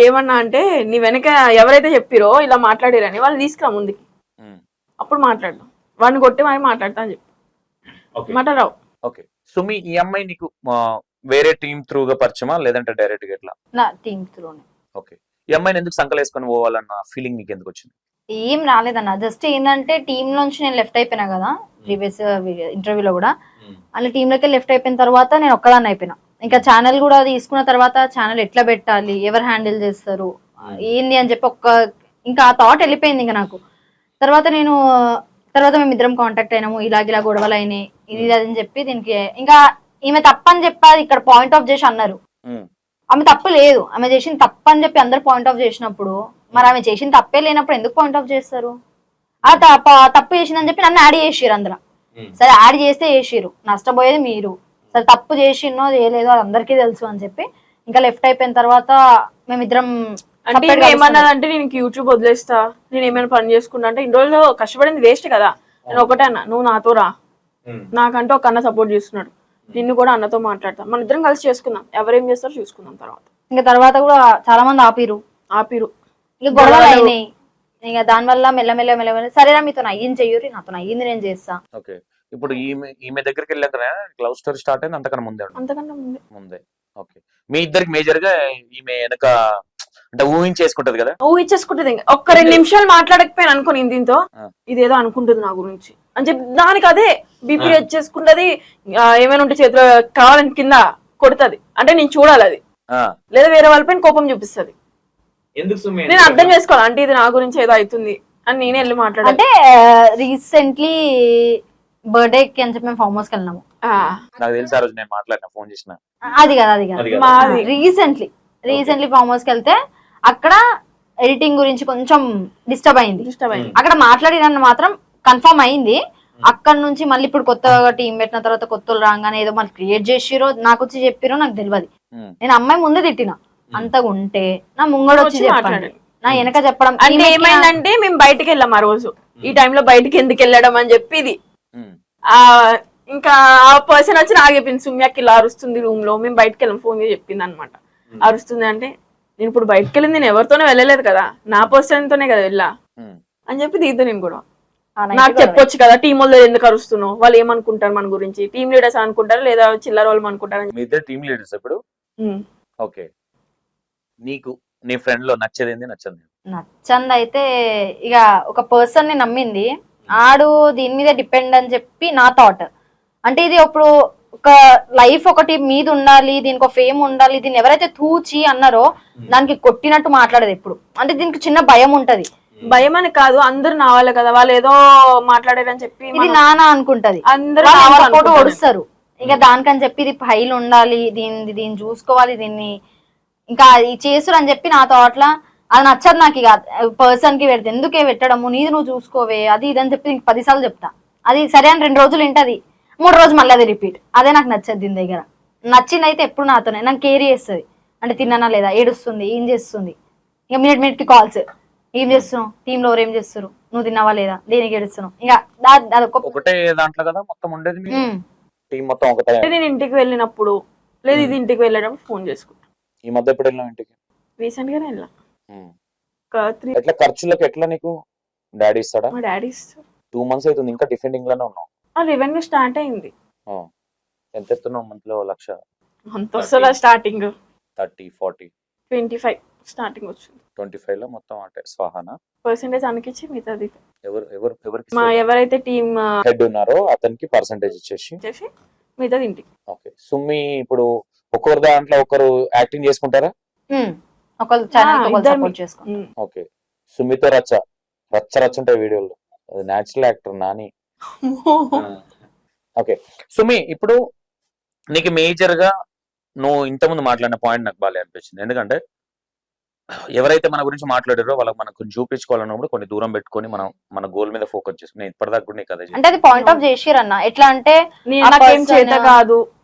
ఏమన్నా అంటే నీ వెనక ఎవరైతే చెప్పిరో ఇలా మాట్లాడారని వాళ్ళు తీసుకురా ముందుకి, అప్పుడు మాట్లాడదాం. వాడిని కొట్టి మరి మాట్లాడతా అని చెప్పి మాట్లాడరావు. ఓకే, సుమి ఈ అమ్మాయి నీకు వేరే టీమ్ త్రూగా పరిచయమా లేదంటే డైరెక్ట్ గా ఎట్లా? నా టీమ్ త్రూనే. ఓకే, ఈ అమ్మాయిని ఎందుకు సంకలేసుకొని పోవాలన్న ఫీలింగ్ నీకు ఎందుకు వచ్చింది? ఏం రాలేదన్న, జస్ట్ ఏంటంటే టీమ్ నుంచి నేను లెఫ్ట్ అయిపోయినా కదా ప్రీవియస్ ఇంటర్వ్యూలో కూడా. అలా టీమ్ లోకి లెఫ్ట్ అయిపోయిన తర్వాత నేను ఒక్కదాన్ని అయిపోయినా. ఇంకా ఛానల్ కూడా తీసుకున్న తర్వాత ఛానల్ ఎట్లా పెట్టాలి, ఎవరు హ్యాండిల్ చేస్తారు ఏంది అని చెప్పి ఇంకా ఆ థాట్ వెళ్ళిపోయింది ఇంకా నాకు. తర్వాత మేమిద్దరం కాంటాక్ట్ అయినాము, ఇలాగిలా గొడవలు అయినాయి, ఇది అని చెప్పి దీనికి ఇంకా ఈమె తప్పని చెప్పి ఇక్కడ పాయింట్ ఆఫ్ చేసి అన్నారు. ఆమె తప్పు లేదు, ఆమె చేసిన తప్పు అని చెప్పి అందరు పాయింట్ ఆఫ్ చేసినప్పుడు మరి ఆమె చేసిన తప్పే లేనప్పుడు ఎందుకు పాయింట్ ఆఫ్ చేస్తారు? ఆ తప్పు చేసిందని చెప్పి నన్ను యాడ్ చేసిరు అందులో. సరే యాడ్ చేస్తే చేసిరు, నష్టపోయేది మీరు. సరే తప్పు చేసినో చేయలేదో అది అందరికీ తెలుసు అని చెప్పి ఇంకా లెఫ్ట్ అయిపోయిన తర్వాత మేమిద్దరం అంటే ఏమన్నదంటే నేను యూట్యూబ్ వదిలేస్తా, నేను ఏమైనా పని చేసుకుంటా అంటే ఇన్ని రోజులు కష్టపడింది వేస్ట్ కదా. నేను ఒకటే అన్నా, నువ్వు నాతో రా, నాకంటూ ఒక అన్న సపోర్ట్ చేస్తున్నాడు, నిన్ను కూడా అన్నతో మాట్లాడతాం, మన ఇద్దరం కలిసి చేసుకుందాం, ఎవరేం చేస్తారో చూసుకుందాం. ఇంకా తర్వాత కూడా చాలా మంది ఆపిరు ఇక గొడవలు అయినాయి. ఇక దానివల్ల మెల్లమెల్ల సరేరా మీతో అయ్యింది చెయ్యూరి, నాతో అయ్యింది నేను చేస్తా. ఓకే, ఇప్పుడు ఈమె దగ్గరికి వెళ్ళాక లవ్ స్టోరీ స్టార్ట్ అయింది అంతకన్నా ముందే. ఓకే, మీ ఇద్దరికి మేజర్ గా ఈమె వెనక అంటే ఊహించేసుకుంటది కదా? ఊహించేసుకుంటది. ఒక్క 2 నిమిషాలు మాట్లాడకపోయాను అనుకోని దీంతో ఇదేదో అనుకుంటుంది నా గురించి అని చెప్పి దానికి అదే బీపీ చేసుకుంటది. ఏమైనా ఉంటే చేతిలో కావాలని కింద కొడుతుంది, అంటే నేను చూడాలి అది, లేదా వేరే వాళ్ళపైన కోపం చూపిస్తుంది. నేను అర్థం చేసుకోవాలి అంటే ఇది నా గురించి ఏదో అవుతుంది అని నేనే వెళ్ళి మాట్లాడాలి. అంటే రీసెంట్లీ బర్త్డే కి అని చెప్పి మేము ఫామ్ హౌస్ కి వెళ్ళినాము. నాకు తెలిసి ఆ రోజు నేను మాట్లాడినా, ఫోన్ చేసిన. అది కాదు రీసెంట్లీ ఫామ్ హౌస్ కి వెళ్తే అక్కడ ఎడిటింగ్ గురించి కొంచెం డిస్టర్బ్ అయింది. అక్కడ మాట్లాడిన మాత్రం కన్ఫర్మ్ అయింది. అక్కడ నుంచి మళ్ళీ ఇప్పుడు కొత్తగా టీం పెట్టిన తర్వాత కొత్త రాగానే ఏదో మళ్ళీ క్రియేట్ చేసిరో నాకు వచ్చి చెప్పిరో నాకు తెలియదు. నేను అమ్మాయి ముందే తిట్టిన, అంతగా ఉంటే నా ముంగడు వచ్చి చెప్పండి, నా వెనక చెప్పడం. అంటే ఏమైందంటే మేము బయటకు వెళ్ళాం ఆ రోజు, ఈ టైంలో బయటకి ఎందుకు వెళ్ళడం అని చెప్పి ఇది ఇంకా ఆ పర్సన్ వచ్చి నాకు చెప్పింది, సుమ్యాకి ఇలా అరుస్తుంది రూమ్ లో, మేము బయటకు వెళ్ళాం, ఫోన్ చేసి చెప్పింది అనమాట. అరుస్తుంది అంటే నేను ఇప్పుడు బయటకు వెళ్ళింది నేను ఎవరితోనే వెళ్ళలేదు కదా, నా పర్సన్ తోనే కదా వెళ్ళా అని చెప్పి దీంతో నేను కూడా నాకు చెప్పొచ్చు కదా, టీం వాళ్ళు ఎందుకు అరుస్తున్నావు, వాళ్ళు ఏమనుకుంటారు మన గురించి, టీమ్ లీడర్స్ అనుకుంటారు లేదా చిల్లర వాళ్ళు అనుకుంటారు. మీ ఇద్దరు టీమ్ లీడర్స్ ఇప్పుడు. ఓకే, నీకు నీ ఫ్రెండ్ లో నచ్చది నచ్చంది అయితే ఇక ఒక పర్సన్ ని నమ్మింది, ఆడు దీని మీద డిపెండ్ అని చెప్పి నా థాట్. అంటే ఇది ఇప్పుడు ఒక లైఫ్ ఒకటి మీద ఉండాలి, దీనికి ఒక ఫేమ్ ఉండాలి, దీన్ని ఎవరైతే తూచి అన్నారో దానికి కొట్టినట్టు మాట్లాడదు ఎప్పుడు. అంటే దీనికి చిన్న భయం ఉంటది. భయం అని కాదు, అందరు నా వాళ్ళే కదా, వాళ్ళు ఏదో మాట్లాడారని చెప్పి ఇది నానా అనుకుంటది, అందరూ ఒడుస్తారు. ఇక దానికని చెప్పి ఇది ఫైల్ ఉండాలి, దీన్ని చూసుకోవాలి, దీన్ని ఇంకా ఇది చేసురు అని చెప్పి నా థాట్లా అది నచ్చదు నాకు. ఇక పర్సన్ కి పెడితే ఎందుకే పెట్టడము, నీది నువ్వు చూసుకోవే అది ఇది అని చెప్పి 10 సార్లు చెప్తా. అది సరే అని 2 రోజులు వింటది, 3 రోజు మళ్ళీ అది రిపీట్. అదే నాకు నచ్చదు దీని దగ్గర. నచ్చింది అయితే ఎప్పుడు నాతోనే, నాకు కేర్ చేస్తుంది. అంటే తిన్నానా లేదా, ఏడుస్తుంది, ఏం చేస్తుంది, ఇక మినిట్ కి కాల్స్, ఏం చేస్తున్నావు, టీమ్ లో ఎవరు ఏం చేస్తారు, నువ్వు తిన్నావా లేదా, దేనికి ఏడుస్తున్నావు. ఇక ఒకటే దాంట్లో కదా మొత్తం ఉండేది, టీం మొత్తం ఒకటే. నేను ఇంటికి వెళ్ళినప్పుడు లేదు ఇది ఇంటికి వెళ్ళేటప్పుడు ఫోన్ చేసుకుంటా. ఈ మధ్య ఎప్పుడు వెళ్ళావు ఇంటికి? రీసెంట్ గానే వెళ్ళా. ఎట్లా ఖర్చులకు ఎట్లా నీకు డాడీ ఇస్తాడా? మా డాడీ ఇస్తాడు. 2 months అవుతుంది, ఇంకా డిఫెండింగ్ లోనే ఉన్నావు. రెవెన్యూ స్టార్ట్ అయింది. ఎంత ఎత్తున్నావు మంత్లో? 1,00,000 అంత వస్తుందా? స్టార్టింగ్ 30, 40, 25 స్టార్టింగ్ వచ్చింది. 25 లో మొత్తం అంటే స్వాహానా పర్సెంటేజ్ అనికిచ్చి మిగతాది ఎవరికి ఎవరైతే టీమ్ హెడ్ ఉన్నారో అతనికి పర్సెంటేజ్ ఇచ్చేసి మిగతాది ఇంటికి. ఓకే, సుమ్మి ఇప్పుడు ఒకరు దాంట్లో ఒకరు యాక్టింగ్ చేసుకుంటారా? ఒకళ్ళు ఛానల్ సపోర్ట్ చేసుకుంటారు. ఓకే, సుమితో రచ్చ రచ్చ ఉంటాయి వీడియోలో, అది న్యాచురల్ యాక్టర్ నాని. ఓకే సుమి, ఇప్పుడు నీకు మేజర్ గా నువ్వు ఇంతకుముందు మాట్లాడిన పాయింట్ నాకు బాగా అనిపించింది. ఎందుకంటే ఎవరైతే మన గురించి మాట్లాడారో వాళ్ళకి మనం కొంచెం చూపించుకోవాలన్నప్పుడు కొన్ని దూరం పెట్టుకొని మనం మన గోల్ మీద ఫోకస్ చేసుకుని ఇప్పటిదాకా కూడా నీకు అదే అంటే అది పాయింట్ ఆఫ్ చేసిరన్న. ఎట్లా అంటే నాకేం చేత కాదు,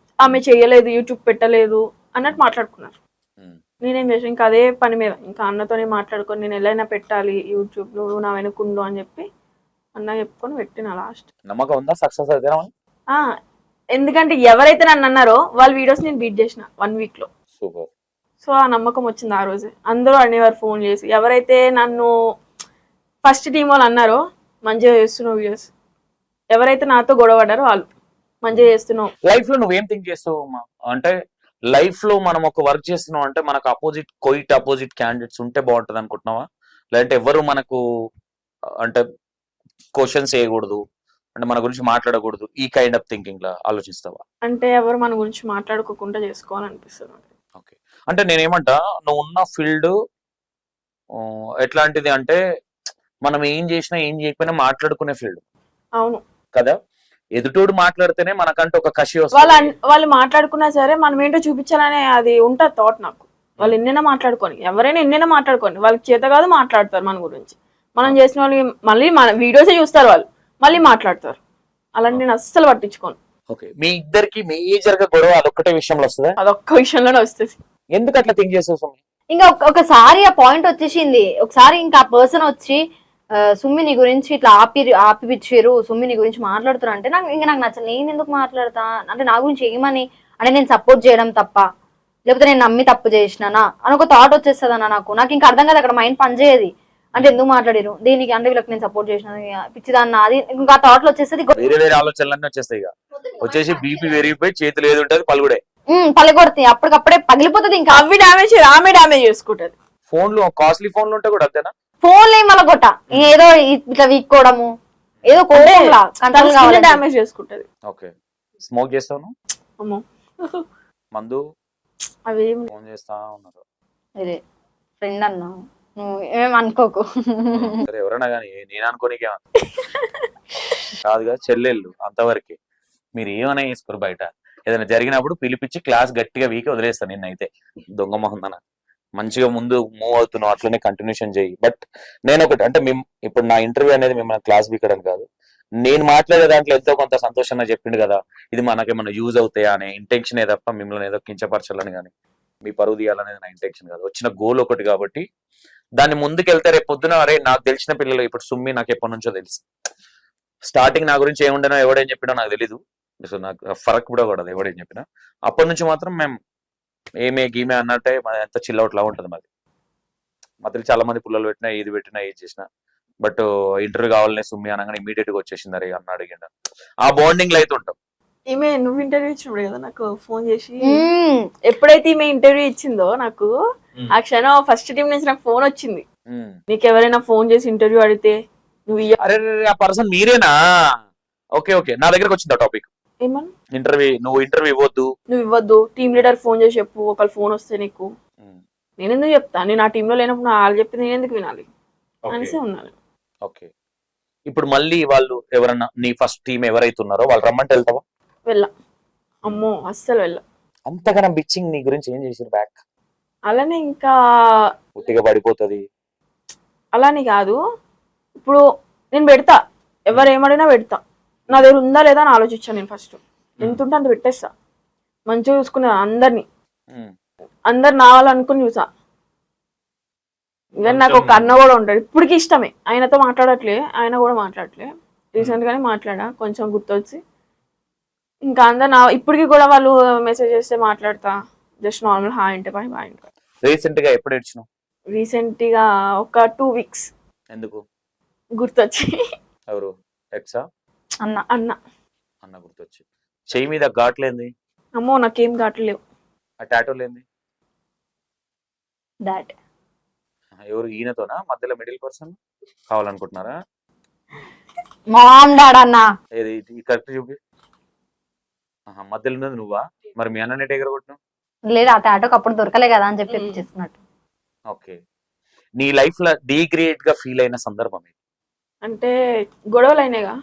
ఆమె చేయలేదు, యూట్యూబ్ పెట్టలేదు అన్నట్టు మాట్లాడుకున్నారు. నేనేం చేసాను, ఇంకా అదే పని మీద ఇంకా అన్నతోనే మాట్లాడుకొని నేను ఎలా పెట్టాలి యూట్యూబ్, నువ్వు నా వెనుకుండు అని చెప్పి అన్న చెప్పుకొని పెట్టిన. లాస్ట్ నమ్మకం ఉందా సక్సెస్ అయితే? ఎందుకంటే ఎవరైతే నన్ను అన్నారో వాళ్ళ వీడియోస్ నేను బీట్ చేసిన 1 week లో. సూపర్. సో ఆ నమ్మకం వచ్చింది ఆ రోజే. అందరూ అనేవారు ఫోన్ చేసి, ఎవరైతే నన్ను ఫస్ట్ టీం వాళ్ళు అన్నారో మంచిగా చేస్తున్నావు వీడియోస్, ఎవరైతే నాతో గొడవపడ్డారో వాళ్ళు మంచిగా చేస్తున్నావు. లైఫ్ లో నువ్వేం థింక్ చేస్తావు అమ్మా? అంటే లైఫ్ లో మనం ఒక వర్క్ చేస్తున్నాం అంటే మనకు అపోజిట్ క్యాండిడేట్స్ ఉంటే బాగుంటది అనుకుంటున్నావా? లేదంటే ఎవరు మనకు అంటే క్వశ్చన్స్ వేయకూడదు, అంటే మన గురించి మాట్లాడకూడదు, ఈ కైండ్ ఆఫ్ థింకింగ్ లా ఆలోచిస్తావా? అంటే ఎవరు మన గురించి మాట్లాడుకోకుండా చేసుకోవాలనిపిస్తుంది. ఓకే, అంటే నేనేమంటా, నువ్వు ఉన్న ఫీల్డ్ ఎట్లాంటిది అంటే మనం ఏం చేసినా ఏం చేయకపోయినా మాట్లాడుకునే ఫీల్డ్. అవును కదా, ఎదుటోడు మాట్లాడితేనే మనకంటే ఒక కషి వస్తుంది. వాళ్ళు మాట్లాడుకున్నా సరే మనం ఏంటో చూపించాలనే అది ఉంటుంది థాట్ నాకు. వాళ్ళు ఎన్నైనా మాట్లాడుకొని, ఎవరైనా ఎన్నైనా మాట్లాడుకొని, వాళ్ళకి చేత కాదు మాట్లాడతారు మన గురించి. మనం చేసిన వాళ్ళకి మళ్ళీ మన వీడియోసే చూస్తారు వాళ్ళు, మళ్ళీ మాట్లాడతారు. అలాంటి నేను అస్సలు పట్టించుకోను. ఓకే, మీ ఇద్దరికి మేజర్ గా గొడవ అదొక్కటే విషయంలో వస్తుందా? అదొక్క విషయంలోనే వస్తుంది. ఎందుకు అట్లా థింక్ చేస్తావు? ఇంకా ఒకసారి ఆ పాయింట్ వచ్చేసింది. ఒకసారి ఇంకా ఆ పర్సన్ వచ్చి సుమ్మిని గురించి ఇట్లా ఆపిపిచ్చారు, సుమ్మిని గురించి మాట్లాడుతున్నా అంటే నాకు నచ్చలేదు. నేను ఎందుకు మాట్లాడతా అంటే నా గురించి ఏమని అంటే నేను సపోర్ట్ చేయడం తప్ప, లేకపోతే నేను నమ్మి తప్పు చేసినానా అని ఒక థాట్ వచ్చేస్తుంది అన్న. నాకు ఇంకా అర్థం కాదు, అక్కడ మైండ్ పనిచేయదు. అంటే ఎందుకు మాట్లాడారు దీనికి, అంటే వీళ్ళకి నేను సపోర్ట్ చేసిన పిచ్చిదాన్న, అది ఇంకా థాట్ లో వచ్చేస్తుంది. వేరే ఆలోచనలన్నీ వచ్చేస్తాయి, వచ్చేసి బీపీ పెరిగిపోయి చేతులు ఏది ఉంటుంది పలుగుడే పలగొడతాయి, అప్పటికప్పుడే పగిలిపోతుంది. ఇంకా అవి ఆమె డ్యామేజ్ చేసుకుంటది. ఫోన్లు కాస్ట్లీ ఫోన్లు ఉంటే కూడా అంతేనా? ఫోన్లు మళ్ళీ కొట్ట ఏదో ఇట్లా వీక్కోవడము, ఏదో కోపంలా డ్యామేజ్ చేసుకుంటది. ఓకే, స్మోక్ చేస్తాను, అమ్మో మందు అవి ఫోన్ చేస్తా ఉన్నారు. అదే ఫ్రెండ్ అన్నా, నువ్వు ఏమేమి అనుకోకు. సరే ఎవరైనా కానీ నేను అనుకోనికే కాదుగా, చెల్లెళ్ళు అంతవరకు మీరు ఏమైనా చేసుకోరు. బయట ఏదైనా జరిగినప్పుడు పిలిపించి క్లాస్ గట్టిగా వీకి వదిలేస్తాను. నిన్నైతే దొంగ మొహందన మంచిగా ముందు మూవ్ అవుతున్నావు, అట్లనే కంటిన్యూషన్ చేయి. బట్ నేను ఒకటి అంటే మేము ఇప్పుడు నా ఇంటర్వ్యూ అనేది మిమ్మల్ని క్లాస్ బీకడం కాదు, నేను మాట్లాడే దాంట్లో ఎంతో కొంత సంతోషంగా చెప్పిండు కదా, ఇది మనకేమన్నా యూజ్ అవుతాయా అనే ఇంటెన్షన్ తప్ప మిమ్మల్ని ఏదో కించపరచాలని కానీ మీ పరువు తీయాలనేది నా ఇంటెన్షన్ కాదు. వచ్చిన గోల్ ఒకటి కాబట్టి దాన్ని ముందుకెళ్తే రేపు పొద్దున అరే నాకు తెలిసిన పిల్లలు ఇప్పుడు సుమ్మి నాకు ఎప్పటి నుంచో తెలుసు. స్టార్టింగ్ నా గురించి ఏముండనో ఎవడేం చెప్పినా నాకు తెలీదు, సో నాకు ఫరక్ కూడా కూడదు ఎవడేం చెప్పినా. అప్పటి నుంచి మాత్రం మేము ఏమే గీమే అన్నట్టే ఎంత చిల్లౌట్ లా ఉంటుంది మాది. మధ్యలో చాలా మంది పుల్లలు పెట్టినా ఏది పెట్టినా ఏది చేసినా, బట్ ఇంటర్వ్యూ కావాలనే సుమ్మి అనగానే ఇమీడియట్ గా వచ్చేసింది అరే అన్న అడిగిండ, ఆ బాండింగ్ లో అయితే ఉంటాం. ఈమె నువ్వు ఇంటర్వ్యూ ఇచ్చినప్పుడు కదా నాకు ఫోన్ చేసి, ఎప్పుడైతే ఈమె ఇంటర్వ్యూ ఇచ్చిందో నాకు ఆ క్షణం ఫస్ట్ టీం నుంచి నాకు ఫోన్ వచ్చింది. నీకు ఎవరైనా ఫోన్ చేసి ఇంటర్వ్యూ అడిగితే నువ్వు అరే ఆ పర్సన్ మీరేనా? ఓకే ఓకే, నా దగ్గరకు వచ్చింది ఆ టాపిక్. ఏమన్నా నువ్వు ఇంటర్వ్యూ ఇవ్వద్దు, టీమ్ లీడర్ ఫోన్ చేసి చెప్పు, ఒకళ్ళు ఫోన్ వస్తే నీకు. నేను ఎందుకు చెప్తా, నేను ఆ టీంలో లేనప్పుడు వాళ్ళు చెప్తే నేను ఎందుకు వినాలి అనేసి ఉన్నాను. ఓకే, ఇప్పుడు మళ్ళీ వాళ్ళు ఎవరన్నా నీ ఫస్ట్ టీం ఎవరైతే ఉన్నారో వాళ్ళు రమ్మంటే వెళ్తావా? వెళ్ళా, అమ్మో అస్సలు వెళ్ళా. అంతగానం బిచ్చింగ్ నీ గురించి ఏం చేసారు బ్యాక్? అలానే ఇంకా ఉట్టిగా పడిపోతుంది అలానే కాదు, ఇప్పుడు నేను పెడతా, ఎవరు ఏమడినా పెడతా, నా దగ్గర ఉందా లేదా అని ఆలోచించాను. నేను ఫస్ట్ ఎంత ఉంటే అంత పెట్టేస్తా, మంచిగా చూసుకున్నా అందరినీ, అందరు నా వాళ్ళు అనుకుని చూసా. ఈవెన్ నాకు ఒక అన్న కూడా ఉంటాడు, ఇప్పటికి ఇష్టమే, ఆయనతో మాట్లాడట్లే, ఆయన కూడా మాట్లాడట్లే, రీసెంట్ గానే మాట్లాడా కొంచెం గుర్తొచ్చి. ఇంకా అందరు నా ఇప్పటికి కూడా వాళ్ళు మెసేజ్ చేస్తే మాట్లాడతా, జస్ట్ నార్మల్ హాయ్ అంటే బాయ్ బాయ్ అంటే. రీసెంట్ గా ఎప్పుడు ఏడ్చినావు? రీసెంట్ గా ఒక 2 weeks. ఎందుకు గుర్తొచ్చి. ఎవరు ఎక్సా? అన్న గుర్తొచ్చి. చెయ్యి మీద ఘాట్లేంది? అమ్మో నాకేం ఘాట్లేవు. ఆ టాటూ లేంది? దాట్ ఎవరు ఈయనతోనా? మధ్యలో మిడిల్ పర్సన్ కావాలనుకుంటున్నారా? మామ్ డాడ్ అన్న. ఏది కరెక్ట్ చూపి. మధ్యలో ఉన్నది నువ్వా? మరి మీ అన్న నెట్ ఎగర కొట్టినావు? లేదు, ఆ టాటోకి అప్పుడు దొరకలే కదా అని చెప్పి చేసుకున్నట్టు. ఓకే, నీ లైఫ్ లో డీగ్రేడ్ గా ఫీల్ అయిన సందర్భం ఇది? అంటే గొడవలు అయినాయిగా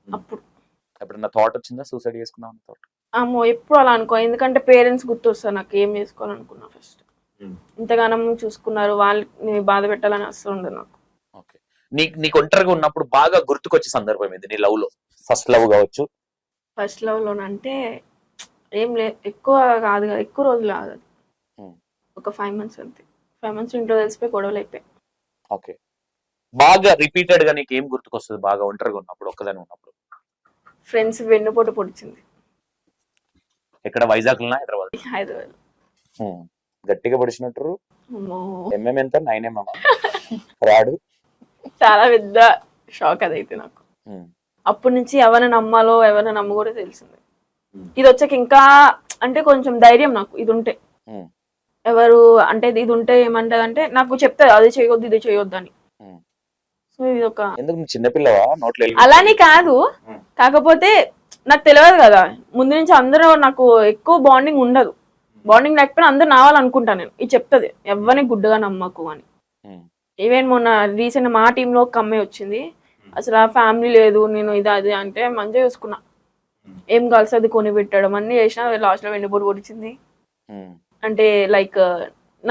అప్పుడు. ఎప్పుడన్నా థాట్ వచ్చిందా సూసైడ్ చేసుకుందాం థాట్? అమ్మో ఎప్పుడు అలా అనుకో, ఎందుకంటే పేరెంట్స్ గుర్తొస్తారు నాకు, ఏం చేసుకోవాలనుకున్నా ఫస్ట్. ఇంతగానం చూసుకున్నారు, వాళ్ళని బాధ పెట్టాలని అస్సలు ఉండదు నాకు. ఓకే. నీకు ఒంటరిగా ఉన్నప్పుడు బాగా గుర్తుకొచ్చే సందర్భం ఇది నీ లవ్ లో? ఫస్ట్ లవ్ కావచ్చు. ఫస్ట్ లవ్ లోనంటే ఏం లేదు, ఎక్కువ కాదు కదా, ఎక్కువ రోజులు కాదు అది. ఒక 5 months అంతే. 5 months ఇంట్లో తెలిసిపోయి గొడవలు అయిపోయాయి. ఓకే. బాగా రిపీటెడ్ గా నీకు ఏం గుర్తుకొస్తుంది బాగా ఒంటరిగా ఉన్నప్పుడు, ఒక్కదాని ఉన్నప్పుడు? ఫ్రెండ్స్ వెన్నుపోటు పొడిచింది. ఎక్కడ, వైజాగ్ లోనా హైదరాబాద్? హైదరాబాద్. గట్టిగా పొడిచినట్టు. అమ్మో ఎంఎం ఎంత? 9mm రాడు. చాలా పెద్ద షాక్ అదైతే నాకు. అప్పటి నుంచి ఎవరిని నమ్మాలో ఎవరిని నమ్మకూడదో తెలిసింది. ఇది వచ్చాక ఇంకా అంటే కొంచెం ధైర్యం నాకు, ఇది ఉంటే. ఎవరు అంటే ఇది ఉంటే ఏమంటది అంటే నాకు చెప్తాది అది చేయొద్దు ఇది చేయొద్దు అని. సో ఇది ఒక ఎందుకు చిన్నపిల్లవా నోట్లో? అలానే కాదు, కాకపోతే నాకు తెలియదు కదా ముందు నుంచి, అందరూ నాకు ఎక్కువ బాండింగ్ ఉండదు. బాండింగ్ లేకపోయినా అందరు నావాలనుకుంటా నేను. ఇది చెప్తుంది ఎవరిని గుడ్డగా నమ్మకు అని. ఈవెన్ మొన్న రీసెంట్ మా టీంలో ఒక అమ్మాయి వచ్చింది, అసలు ఆ ఫ్యామిలీ లేదు, నేను ఇది అది అంటే మంచిగా చూసుకున్నా, ఏం కలిసి అది కొని పెట్టడం అన్ని చేసినా, లాస్ట్ లో వెన్నుపోటు పొడిచింది. అంటే లైక్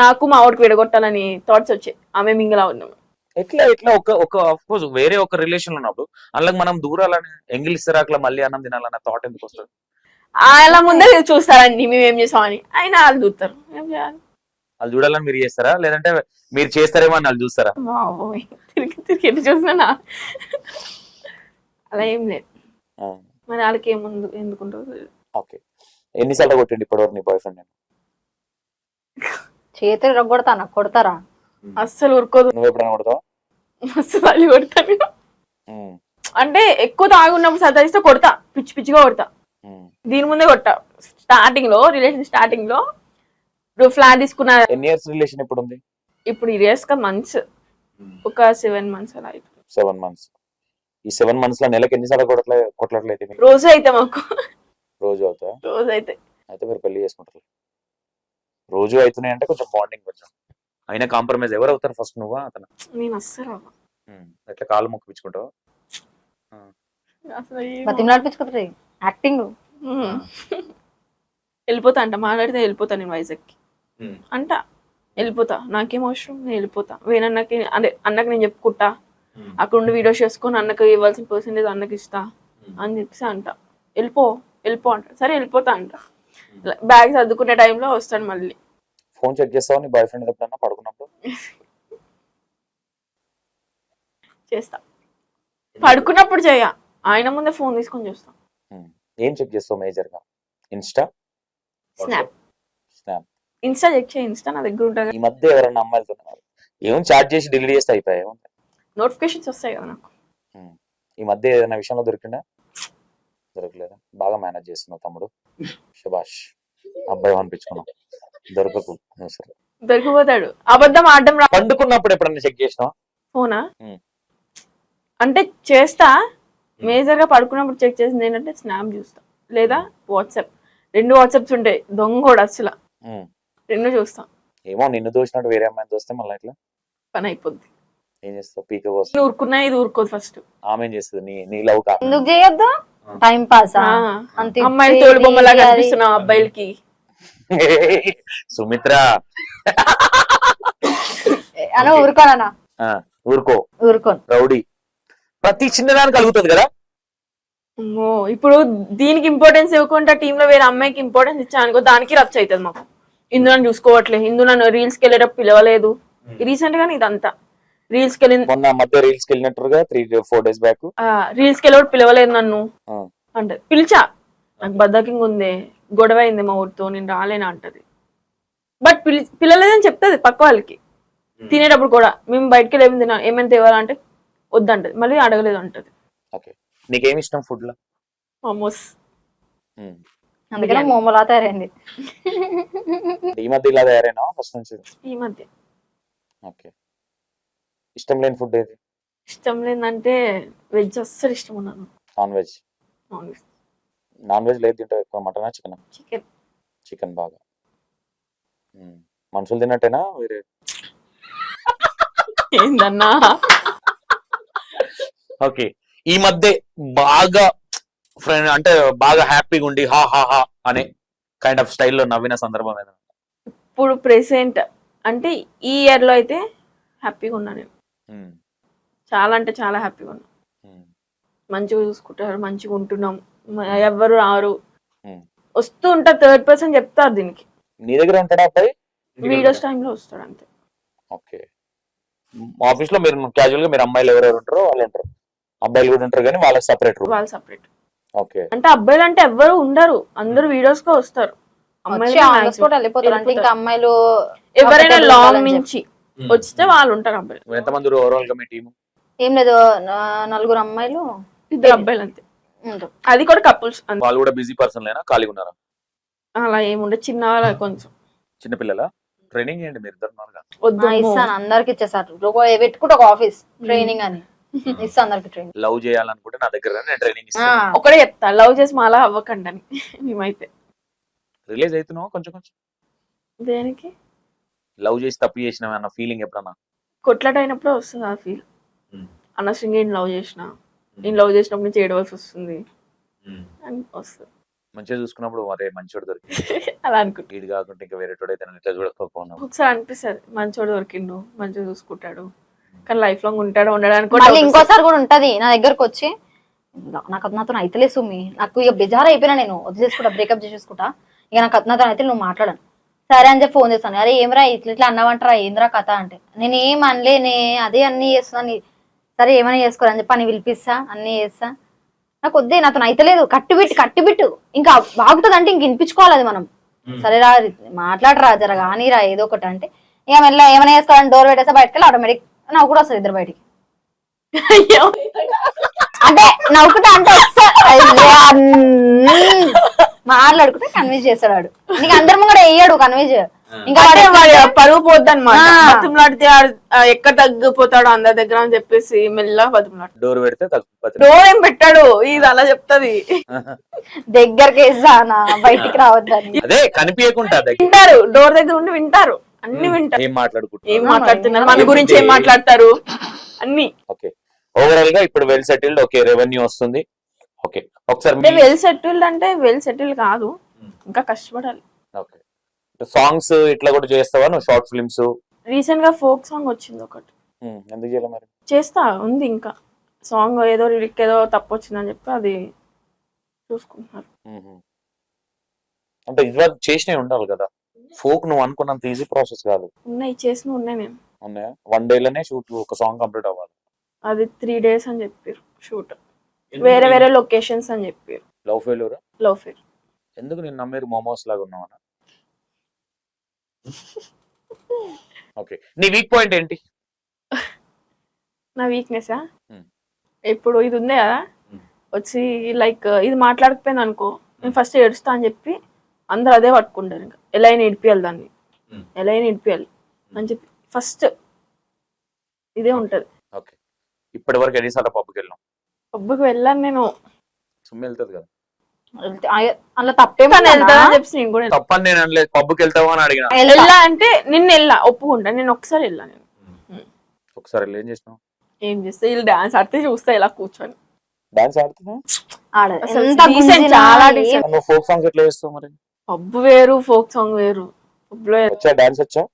నాకు మా ఆవిడకి విడగొట్టాలని థాట్స్ వచ్చాయి, ఆమె మింగిలా ఉన్నాము. ఎట్లా ఒక అఫ్కోర్స్ వేరే ఒక రిలేషన్ ఉన్నప్పుడు అలాగే మనం దూరాలని ఎంగిలిస్తరాకులా మళ్ళీ అన్నం తినాలన్న థాట్ ఎందుకు వస్తుంది? అలా ముందే చూస్తారండి మేము ఏం చేసామని, అయినా వాళ్ళు చూస్తారు, ఏం చేయాలి? వాళ్ళు చూడాలని మీరు చేస్తారా, లేదంటే మీరు చేస్తారేమో అని వాళ్ళు చూస్తారా? తిరిగి ఎటు చూసినా అలా ఏం లేదు, మరి వాళ్ళకి ఏముందు ఎందుకుంటారు. ఓకే. ఎన్నిసార్లు కొట్టిండి ఇప్పటివరకు నీ బాయ్ ఫ్రెండ్? చేతులు రగ్గొడతానా, కొడతారా? అస్సలు ఊరుకోదు. నువ్వు ఎప్పుడైనా కొడతావా? అస్సలు వాళ్ళు కొడతాను. అంటే ఎక్కువ తాగున్నప్పుడు సతాయిస్తే కొడతా, పిచ్చి పిచ్చిగా కొడతా. దీని ముందే కొట్టా స్టార్టింగ్ లో, రిలేషన్ స్టార్టింగ్ లో. ఇప్పుడు ఫ్లాట్ తీసుకున్నా. ఎన్ని ఇయర్స్ రిలేషన్ ఇప్పుడు ఉంది? ఇప్పుడు ఇయర్స్ గా మంత్స్, ఒక 7 months అలా అయితే. 7 months. ఈ 7 months లో నెలకి ఎన్నిసార్లు కొట్టట్లయితే? రోజు అయితే మాకు రోజు అవుతా? రోజు అయితే మీరు పెళ్లి చేసుకుంటారు. రోజు అవుతున్నాయి అంటే కొంచెం బాండింగ్ కొంచెం అయినా కాంప్రమైజ్ ఎవరు అవుతారు ఫస్ట్, నువ్వా అతను? నేను అస్సలు ఎట్లా కాళ్ళు మొక్కిపించుకుంటావు? బతిమలాడిపించుకుంటారు యాక్టింగ్. వెళ్ళిపోతా అంట, మాట్లాడితే వెళ్ళిపోతా నేను వైజాగ్కి అంట, వెళ్ళిపోతా, నాకేం అవసరం, నేను వెళ్ళిపోతా. వేనన్నకి అదే అన్నకి నేను చెప్పుకుంటా, అక్కడ ఉండి వీడియోస్ చేసుకొని అన్నకి ఇవ్వాల్సిన పర్సెంటేజ్ అన్నకి ఇస్తా అని చెప్పేసి అంట. వెళ్ళిపో అంట. సరే వెళ్ళిపోతా అంట. బ్యాగ్ సర్దుకునే టైంలో వస్తాడు మళ్ళీ. ఫోన్ చెక్ చేస్తావా నీ బాయ్ ఫ్రెండ్ ఎప్పుడన్నా పడుకున్నప్పుడు? చేస్తా, పడుకున్నప్పుడు చేయ, ఆయన ముందే ఫోన్ తీసుకొని చూస్తా. ఏం చెక్ చేస్తావు మేజర్ గా? Insta, snap. Snap, insta check చేయి, ఇన్స్టా నా దగ్గర ఉంటుంది. ఈ మధ్య ఎవరైనా అమ్మాయిలతో ఏమో చాట్ చేసి డిలీట్ చేస్తే అయిపోయాయి, నోటిఫికేషన్స్ వస్తాయి కదా నాకు. ఈ మధ్య ఏదైనా విషయంలో దొరికిందా? దొరకలేదా? బాగా మేనేజ్ చేస్తున్నావు తమ్ముడు, శబాష్. అబ్బాయి అనిపించుకున్నావు, దొరకకు సరే. దొరికిపోతాడు, అబద్ధం ఆడడం. పండుకున్నప్పుడు ఎప్పుడన్నా చెక్ చేసినావా ఫోనా? అంటే చేస్తా, మేజర్ గా పడుకున్నప్పుడు చెక్ చేసింది ఏంటంటే స్నాప్ చూస్తా, లేదా వాట్సాప్. 2 వాట్సాప్స్ ఉంటాయి, దొంగ కూడా అసలు 2 చూస్తా. ఏమో నిన్ను దోచినట్టు వేరే అమ్మాయిని దోస్తే మళ్ళీ ఇట్లా పని అయిపోద్ది. ఏం చేస్తావు? పీక కోసం ఊరుకున్నా, ఇది ఊరుకోదు ఫస్ట్. ఆమె ఏం చేస్తుంది? నీ లవ్ కా ఎందుకు చేయొద్దు? Time pass. అమ్మాయిలు తోడు బొమ్మలాగా కనిపిస్తున్నావు అబ్బాయిలకి. సుమిత్ర అలా ఊరుకోనా? ఊరుకో రౌడీ ప్రతి చిన్నదానికి కలుగుతుంది కదా. ఇప్పుడు దీనికి ఇంపార్టెన్స్ ఇవ్వకుండా టీమ్ లో వేరే అమ్మాయికి ఇంపార్టెన్స్ ఇచ్చా అనుకో, దానికి రచ్చ అవుతుంది మాకు. ఇందు నన్ను చూసుకోవట్లేదు, ఇందు నన్ను రీల్స్ కి వెళ్ళేటప్పుడు పిలవలేదు. రీసెంట్ గా ఇదంతా రీల్స్ కి వెళ్ళింది, మొన్న మధ్య రీల్స్ కి వెళ్ళినట్టుగా 3-4 days బ్యాక్. రీల్స్ కి వెళ్ళేటప్పుడు పిలవలేదు నన్ను అంటే, పిలిచా, నాకు బద్దకింగ్ ఉంది, గొడవ అయింది మా ఊరితో, నేను రాలేనా అంటది. బట్ పిలలేదని చెప్తుంది పక్క వాళ్ళకి. తినేటప్పుడు కూడా మేము బయటకి వెళ్ళి తిన్నా, ఏమైనా తేవాలంటే వద్దంటది, మళ్ళీ అడగలేదు అంటది. నీకేమి ఇష్టం ఫుడ్ లో? మోమోస్. అందుకనే మోమోలా తయారైంది. ఈ మధ్య ఇలా తయారైనా ఫస్ట్ నుంచి? ఈ మధ్య. ఓకే. ఇష్టం లేని ఫుడ్ ఏది? ఇష్టం లేదంటే వెజ్ అస్సలు ఇష్టం ఉన్నాను. Non veg? నాన్ వెజ్ లేదు తింటావు ఎక్కువ? మటనా చికెనా? చికెన్. చికెన్ బాగా. మనుషులు తిన్నట్టేనా వేరే? ఏందన్నా ఓకే, ఈ మధ్య బాగా ఫ్రెండ్ అంటే బాగా హ్యాపీగా ఉండి హా హా హా అనే కైండ్ ఆఫ్ స్టైల్లో నవ్విన సందర్భం ఏదైనా? ఇప్పుడు ప్రెసెంట్ అంటే ఈ ఇయర్ లో అయితే హ్యాపీగా ఉన్నా నేను. ఉమ్, చాలా అంటే చాలా హ్యాపీగా ఉన్నా. ఉమ్, మంచిగా చూసుకుంటారు, మంచిగా ఉంటున్నాం, ఎవ్వరు రారు. ఉమ్. వస్తూ ఉంటారు, థర్డ్ పర్సన్ చెప్తారు దీనికి. నీ దగ్గర ఉంటాడా అబ్బాయి? వీడియోస్ టైంలో వస్తాడు అంతే. ఓకే, ఆఫీస్ లో మీరు క్యాజువల్ గా మీరు అమ్మాయిలు ఎవరెవరు ఉంటారో వాళ్ళు ఉంటారు, అబ్బాయిలు కూడా ఉంటారు కానీ వాళ్ళకి సపరేట్ రూమ్. వాళ్ళు సపరేట్. ఓకే, అంటే అబ్బాయిలు అంటే ఎవ్వరు ఉండరు, అందరూ వీడియోస్ గా వస్తారు. వచ్చి on the spot వెళ్ళిపోతారు. అంటే ఇంకా అమ్మాయిలు ఎవరైనా comfortable లాంగ్ ఉండాలని నుంచి వస్తే వాళ్ళు ఉంటారు అబ్బాయిలు. ఎంతమంది ఓవరాల్ గా మీ టీం? ఏం లేదు, 4 అమ్మాయిలు 2 అబ్బాయిలు అంతే. ఉంటారు. అది కూడా కపుల్స్ అంతే. వాళ్ళు కూడా బిజీ పర్సన్ లేనా, ఖాళీగా ఉన్నారా? అలా ఏముండే, చిన్న వాళ్ళ కొంచెం చిన్నపిల్లల ట్రైనింగ్ ఏంటి మీరు ఇద్దరు ఉన్నారుగా? వద్దు ఇస్తాను అందరికి ఇచ్చేసారు. పెట్టుకుంటే ఒక ఆఫీస్ ట్రైనింగ్ అని ఇస్తా అందరికి ట్రైనింగ్. లవ్ చేయాలనుకుంటే నా దగ్గర నేను ట్రైనింగ్ ఇస్తాను. ఒకటే చెప్తా, లవ్ చేసి మాలా అవ్వకండి అని. మేమైతే రిలీజ్ అవుతున్నావు కొంచెం కొంచెం. దేనికి లవ్ చేసి తప్పు చేసిన అన్న ఫీలింగ్ ఎప్పుడన్నా? కొట్లాట అయినప్పుడే వస్తుంది ఆ ఫీల్. అనవసరంగా నేను లవ్ చేసిన, నేను లవ్ చేసినప్పుడు నుంచి ఏడవలసి వస్తుంది అని వస్తుంది. మంచిగా చూసుకున్నప్పుడు మరే మంచోడు దొరికి అలా అనుకుంటా. వీడు కాకుండా ఇంకా వేరే అయితే నేను ఇట్లా చూడకపోతున్నావు. ఒకసారి అనిపిస్తుంది మంచోడు దొరికిండు, మంచిగా చూసుకుంటాడు, కానీ లైఫ్ లాంగ్ ఉంటాడు ఉండడానికి మళ్ళీ ఇంకోసారి కూడా ఉంటది నా దగ్గరకు వచ్చి, నాకు నాతో అయితలే సుమి, నాకు ఇక బెజార్ అయిపోయినా, నేను వదిలేసుకుంటా, బ్రేకప్ చేసేసుకుంటా, ఇక నాకు నాతో అయితే నువ్వు మాట్లాడను. సరే అని చెప్పి ఫోన్ చేస్తాను, అరే ఏమరా ఇట్లా ఇట్లా అన్నావంటారా, ఏంద్రా కథ అంటే, నేను ఏం అనలేనే, అదే అన్ని చేస్తున్నాను. సరే ఏమైనా చేసుకోరని చెప్పి అని పిలిపిస్తా, అన్ని చేస్తా. నాకు వద్దే, నాతో అయితలేదు, కట్టిబిట్టు ఇంకా బాగుతుంది అంటే ఇంక వినిపించుకోవాలి అది మనం. సరే రా మాట్లాడరా జర కానీరా ఏదో ఒకటి అంటే, ఇక మెల్ల ఏమైనా చేసుకోవాలని డోర్ పెట్టేస్తే బయటకెళ్ళి ఆటోమేటిక్ నాకు కూడా వస్తుంది ఇద్దరు బయటికి. అంటే నవ్వుకుంటా అంటే వస్తా, మాట్లాడుకుంటే కన్విన్స్ చేస్తాడు. నీకు అందరి ముందు వేయడు కన్విన్స్, ఇంకా పరువు పోద్ది అనమాట. బతుములాడితే ఎక్కడ తగ్గిపోతాడు అందరి దగ్గర అని చెప్పేసి మెల్ల బతుములాడు. డోర్ పెడితే డోర్ ఏం పెట్టాడు, ఇది అలా చెప్తది. దగ్గరకి వేసానా బయటికి రావద్దని. అదే కనిపించకుండా వింటారు, డోర్ దగ్గర ఉండి వింటారు, అన్ని వింటారు. ఏం మాట్లాడుకుంటారు, ఏం మాట్లాడుతున్నారు, మన గురించి ఏం మాట్లాడతారు అన్ని. ఓకే, ఓవరాల్ గా ఇప్పుడు వెల్ సెటిల్డ్, ఓకే రెవెన్యూ వస్తుంది. ఓకే, ఒకసారి వెల్ సెటిల్డ్ అంటే వెల్ సెటిల్డ్ కాదు, ఇంకా కష్టపడాలి. ఓకే, సాంగ్స్ ఇట్లా కూడా చేస్తావా నువ్వు? షార్ట్ ఫిల్మ్స్ రీసెంట్ గా ఫోక్ సాంగ్ వచ్చింది ఒకటి, ఎందుకు చేయాలి మరి? చేస్తా ఉంది ఇంకా సాంగ్, ఏదో లిరిక్ ఏదో తప్పు వచ్చిందని చెప్పి అది చూసుకుంటున్నారు. అంటే ఇది చేసినవి ఉండాలి కదా, ఫోక్ నువ్వు అనుకున్నంత ఈజీ ప్రాసెస్ కాదు. ఉన్నాయి, చేసిన ఉన్నాయి నేను. ఉన్నాయా? 1 day లోనే షూట్ ఒక సాంగ్ కంప్లీట్ అవ్వాలి. అది 3 days అని చెప్పారు షూట్, వేరే వేరే లొకేషన్స్ అని చెప్పారు. లవ్ ఫెయిల్యూరా? Love fail. ఎందుకు నేను నమ్మేరు మోమోస్ లాగా ఉన్నావా? ఓకే, నీ వీక్ పాయింట్ ఏంటి? నా వీక్నెస్ ఇప్పుడు ఇది ఉంది కదా, వచ్చి లైక్ ఇది మాట్లాడకపోయింది అనుకో, నేను ఫస్ట్ ఏడుస్తా అని చెప్పి అందరు అదే పట్టుకుంటారు. ఇంకా ఎలా అయినా ఇడిపియాలి దాన్ని, ఎలా అయినా ఇడిపియాలి అని చెప్పి ఫస్ట్ ఇదే ఉంటది. ఓకే, ఇప్పటి వరకు ఎన్నిసార్లు పబ్కి వెళ్ళాం? పబ్బుకి వెళ్ళాను నేను. సుమ్మ వెళ్తుంది కదా, అలా తప్పేమో వెళ్తానని చెప్పి నేను కూడా తప్పని నేను అనలేదు. పబ్కి వెళ్తావా అని అడిగిన. వెళ్ళా అంటే నిన్న వెళ్ళా, ఒప్పుకుంటా, నేను ఒకసారి వెళ్ళా. నేను ఒకసారి వెళ్ళి ఏం చేసినావు? ఏం చేస్తే వీళ్ళు డాన్స్ ఆడితే చూస్తా ఇలా కూర్చొని. డాన్స్ ఆడుతున్నా? చాలా డీసెంట్. నువ్వు ఫోక్ సాంగ్స్ ఎట్లా చేస్తావు మరి? పబ్బు వేరు, ఫోక్ సాంగ్ వేరు. పబ్బులో వచ్చా డాన్స్ వచ్చా?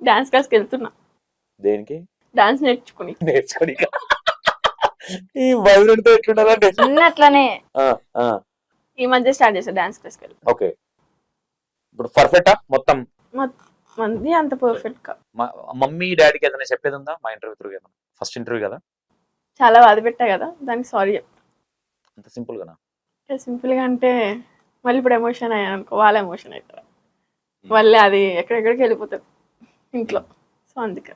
డాన్స్ క్లాస్కి వెళ్తున్నా. దేనికి? డాన్స్ నేర్చుకుని. నేర్చుకుని ఈ వైబ్రెంట్ తో ఎట్లుండాలంటే అట్లనే ఈ మధ్య స్టార్ట్ చేసా డాన్స్ క్లాస్కి వెళ్ళి. ఓకే, ఇప్పుడు పర్ఫెక్టా మొత్తం? మంది అంత పర్ఫెక్ట్ గా. మమ్మీ డాడీకి ఏదైనా చెప్పేది ఉందా? మా ఇంటర్వ్యూ త్రూ ఏదైనా, ఫస్ట్ ఇంటర్వ్యూ కదా, చాలా బాధ పెట్టా కదా, దానికి సారీ చెప్తా. అంత సింపుల్ గానా? సింపుల్ గా అంటే మళ్ళీ ఇప్పుడు ఎమోషన్ అయ్యాను అనుకో, వాళ్ళ ఎమోషన్ అవుతారు, మళ్ళీ అది ఎక్కడెక్కడికి వెళ్ళిపోతుంది ఇంట్లో. సో అందుకే.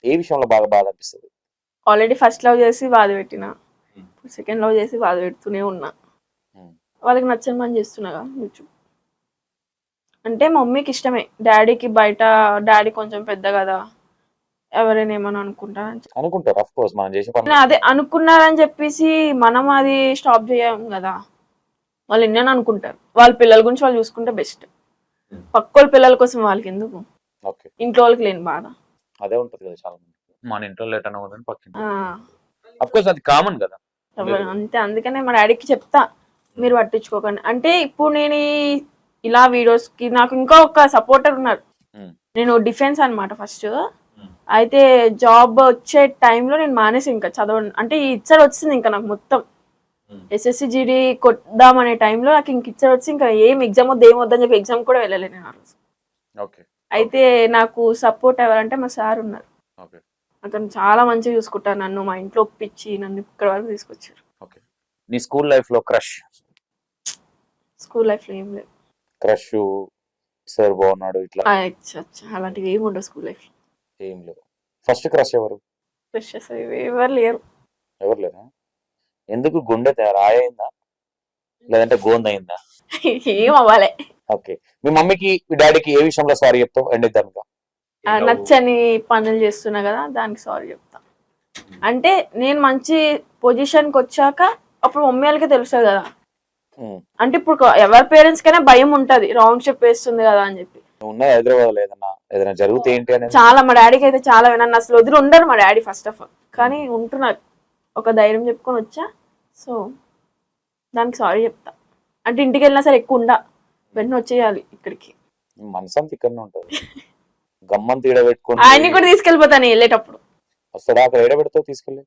ఏ విషయంలో బాగా బాధ అనిపిస్తుంది? ఆల్రెడీ ఫస్ట్ లవ్ చేసి బాధ పెట్టినా, సెకండ్ లవ్ చేసి బాధ పెడుతూనే ఉన్నా, వాళ్ళకి నచ్చని పని చేస్తున్నాగా యూట్యూబ్. అంటే మమ్మీకి ఇష్టమే, డాడీకి బయట, డాడీ కొంచెం పెద్ద కదా, ఎవరైనా ఏమని అనుకుంటారు. ఆఫ్ కోర్స్ మనం చేసే పని అదే అనుకున్నారని చెప్పేసి మనం అది స్టాప్ చేయం కదా. వాళ్ళు ఎన్నైనా అనుకుంటారు, వాళ్ళ పిల్లల గురించి వాళ్ళు చూసుకుంటే బెస్ట్. పక్కోళ్ళ పిల్లల కోసం వాళ్ళకి ఎందుకు, ఇంట్లో వాళ్ళకి లేని బాధ. అదే ఉంటది కదా చాలా మంది, మన ఇంట్లో లేట్ అన్న ఉందని పక్కన. ఆ, అఫ్ కోర్స్ అది కామన్ కదా. అంతే. అందుకనే మా డాడీకి చెప్తా, మీరు పట్టించుకోకండి. అంటే ఇప్పుడు నేను ఇలా వీడియోస్ కి నాకు ఇంకా ఒక సపోర్టర్ ఉన్నారు. ఉమ్, నేను డిఫెన్స్ అన్నమాట ఫస్ట్. అయితే జాబ్ వచ్చే టైంలో నేను మానేసి ఇంకా చదవండి అంటే ఇచ్చర్ వచ్చింది ఇంకా నాకు మొత్తం ఎస్ఎస్సి జీడీ కొద్దాం అనే టైంలో నాకు ఇంక ఇచ్చర్ వచ్చి ఇంకా ఏం ఎగ్జామ్ వద్దు ఏం వద్దని చెప్పి ఎగ్జామ్ కూడా వెళ్ళలేదు నేను ఆ రోజు. ఓకే అయితే నాకు సపోర్ట్ ఎవరంటే మా సార్ ఉన్నారు. ఓకే అతను చాలా మంచిగా చూసుకుంటారు నన్ను, మా ఇంట్లో ఒప్పించి నన్ను ఇక్కడ వరకు తీసుకొచ్చారు. ఓకే. నీ స్కూల్ లైఫ్ లో క్రష్ స్కూల్ లైఫ్ లో ఏం లేదు. క్రష్ సార్ బాగున్నాడు ఇట్లా అచ్చా, అలాంటివి ఏమి ఉండవు స్కూల్ లైఫ్ లో. ఏం లేవు. ఫస్ట్ క్రష్ ఎవరు? ఫ్రెషర్స్ ఎవరు లేరు. ఎవరు లేరా? ఎందుకు? గుండె రాయిందా లేదంటే గోంద అయిందా? ఏం అవ్వాలి. ఓకే. మీ మమ్మీకి మీ డాడీకి ఏ విషయంలో సారీ చెప్తావు? ఎండ్ ఇద్దాం. నచ్చని పనులు చేస్తున్నా కదా దానికి సారీ చెప్తా. అంటే నేను మంచి పొజిషన్కి వచ్చాక అప్పుడు మమ్మీ వాళ్ళకి తెలుస్తుంది కదా. అంటే ఇప్పుడు ఎవరి పేరెంట్స్ కైనా భయం ఉంటది, రాంగ్ స్టెప్ వేస్తుంది కదా అని చెప్పి. ఉన్న హైదరాబాద్ లో ఏదైనా జరిగితే ఏంటి అనేది చాలా మా డాడీకి అయితే చాలా నన్ను అసలు వదిలి ఉండరు మా డాడీ ఫస్ట్ ఆఫ్ ఆల్. కానీ ఉంటున్నారు, ఒక ధైర్యం చెప్పుకొని వచ్చా. సో దానికి సారీ చెప్తా. అంటే ఇంటికి వెళ్ళినా సరే ఎక్కువ ఉండా, వెంటనే వచ్చేయాలి ఇక్కడికి. మనసంతా ఇక్కడనే ఉంటది. గమ్మం తీడ పెట్టుకుని ఆయన్ని కూడా తీసుకెళ్ళిపోతాను వెళ్ళేటప్పుడు. వస్తాడా? అక్కడ ఏడ పెడతావు తీసుకెళ్ళి?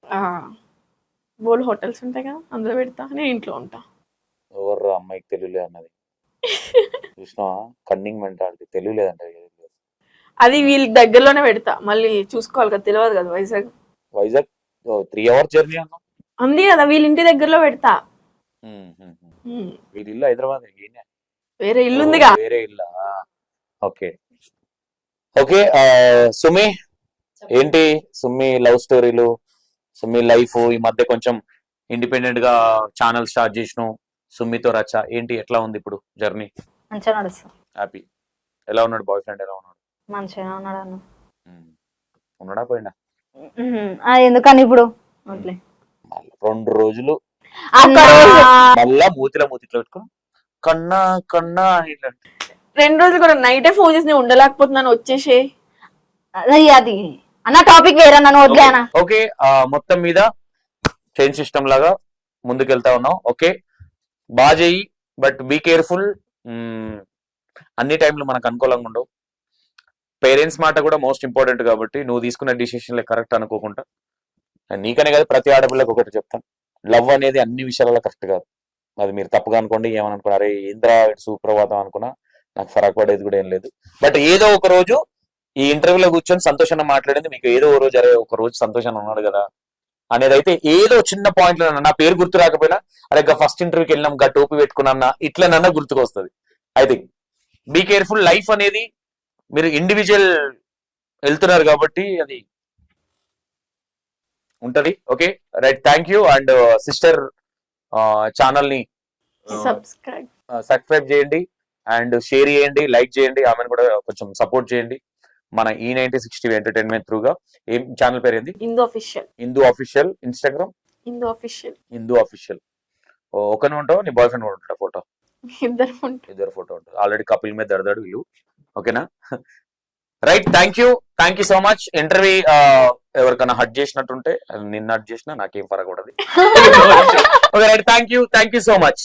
బోల్డ్ హోటల్స్ ఉంటాయి కదా అందులో పెడతా, నేను ఇంట్లో ఉంటా. ఎవరు అమ్మాయికి తెలియలే అన్నది చూసినా? Cunning mentality. తెలియలేదంటే అది వీళ్ళకి దగ్గరలోనే పెడతా, మళ్ళీ చూసుకోవాలి కదా, తెలియదు కదా. వైజాగ్ 3 hours జర్నీ అన్నా అంది కదా, వీళ్ళ ఇంటి దగ్గరలో పెడతా. వీడి ఇల్లు హైదరాబాద్, వేరే ఇల్లు ఉందిగా. వేరే ఇల్లా? Okay okay. సుమి ఏంటి? సుమి లవ్ స్టోరీలు, సుమి లైఫ్ ఈ మధ్య కొంచెం ఇండిపెండెంట్ గా ఛానల్ స్టార్ట్ చేసినావు. సుమితో రచ్చ ఏంటి? ఎట్లా ఉంది ఇప్పుడు జర్నీ? మంచిగా నడుస్తుంది. హ్యాపీ? ఎలా ఉన్నాడు బాయ్ ఫ్రెండ్? ఎలా ఉన్నాడు? మంచిగా ఉన్నాడు అన్న. ఉన్నాడా పోయినా? ఎందుకని ఇప్పుడు 2 రోజులు అన్నా మళ్ళా మూతిలో పెట్టుకుని కన్నా కన్నా అని ఇట్లా 2 రోజులు కూడా నైటే ఫోన్ చేసి నేను ఉండలేకపోతున్నాను వచ్చేసి. అది అన్న టాపిక్ వేరే నన్ను వదిలేనా. ఓకే. మొత్తం మీద చైన్ సిస్టమ్ లాగా ముందుకెళ్తా ఉన్నాం. ఓకే బాగా చెయ్యి, బట్ బీ కేర్ఫుల్. అన్ని టైంలు మనకు అనుకూలంగా ఉండవు. పేరెంట్స్ మాట కూడా మోస్ట్ ఇంపార్టెంట్ కాబట్టి నువ్వు తీసుకున్న డిసిషన్లే కరెక్ట్ అనుకోకుండా, నీకనే కదా ప్రతి ఆడపిల్లకి ఒకటి చెప్తాను, లవ్ అనేది అన్ని విషయాలలో కరెక్ట్ కాదు. అది మీరు తప్పుగా అనుకోండి, ఏమని అనుకున్నా, అరే ఇంద్రా సుప్రభాతం అనుకున్నా నాకు ఫరక్ పడేది కూడా ఏం లేదు. బట్ ఏదో ఒక రోజు ఈ ఇంటర్వ్యూలో కూర్చొని సంతోషంగా మాట్లాడింది మీకు ఏదో ఓ రోజు, అరే ఒక రోజు సంతోషంగా ఉన్నాడు కదా అనేది అయితే ఏదో చిన్న పాయింట్ లో నా పేరు గుర్తు రాకపోయినా, అరే ఫస్ట్ ఇంటర్వ్యూకి వెళ్ళినాం గా టోపీ పెట్టుకున్నా ఇట్లా నన్న గుర్తుకొస్తుంది. I think be careful. Life అనేది మీరు ఇండివిజువల్ వెళ్తున్నారు కాబట్టి అది ఉంటది. Okay right, thank you. And sister channel ని సబ్స్క్రైబ్ చేయండి అండ్ షేర్ చేయండి, లైక్ చేయండి, ఆమెను కూడా కొంచెం సపోర్ట్ చేయండి. మన E96 TV ఎంటర్టైన్మెంట్ త్రూగా. ఏం ఛానల్ పేరు ఏంది? ఇందు ఆఫీషియల్. ఇన్స్టాగ్రామ్ ఇందు ఆఫీషియల్. ఒకనే ఉంటావు? నీ బాయ్ ఫ్రెండ్ కూడా ఉంటాడు? ఫోటో ఇద్దరు ఫోటో ఉంటుంది. ఆల్రెడీ కపిల్ మీద దడదాడు వీళ్ళు. ఓకేనా? Right, thank you so much. Interview ఎవరికైనా హట్ చేసినట్టుంటే నిన్ను హట్ చేసినా నాకేం ఫరక పడదు. Okay right, thank you so much.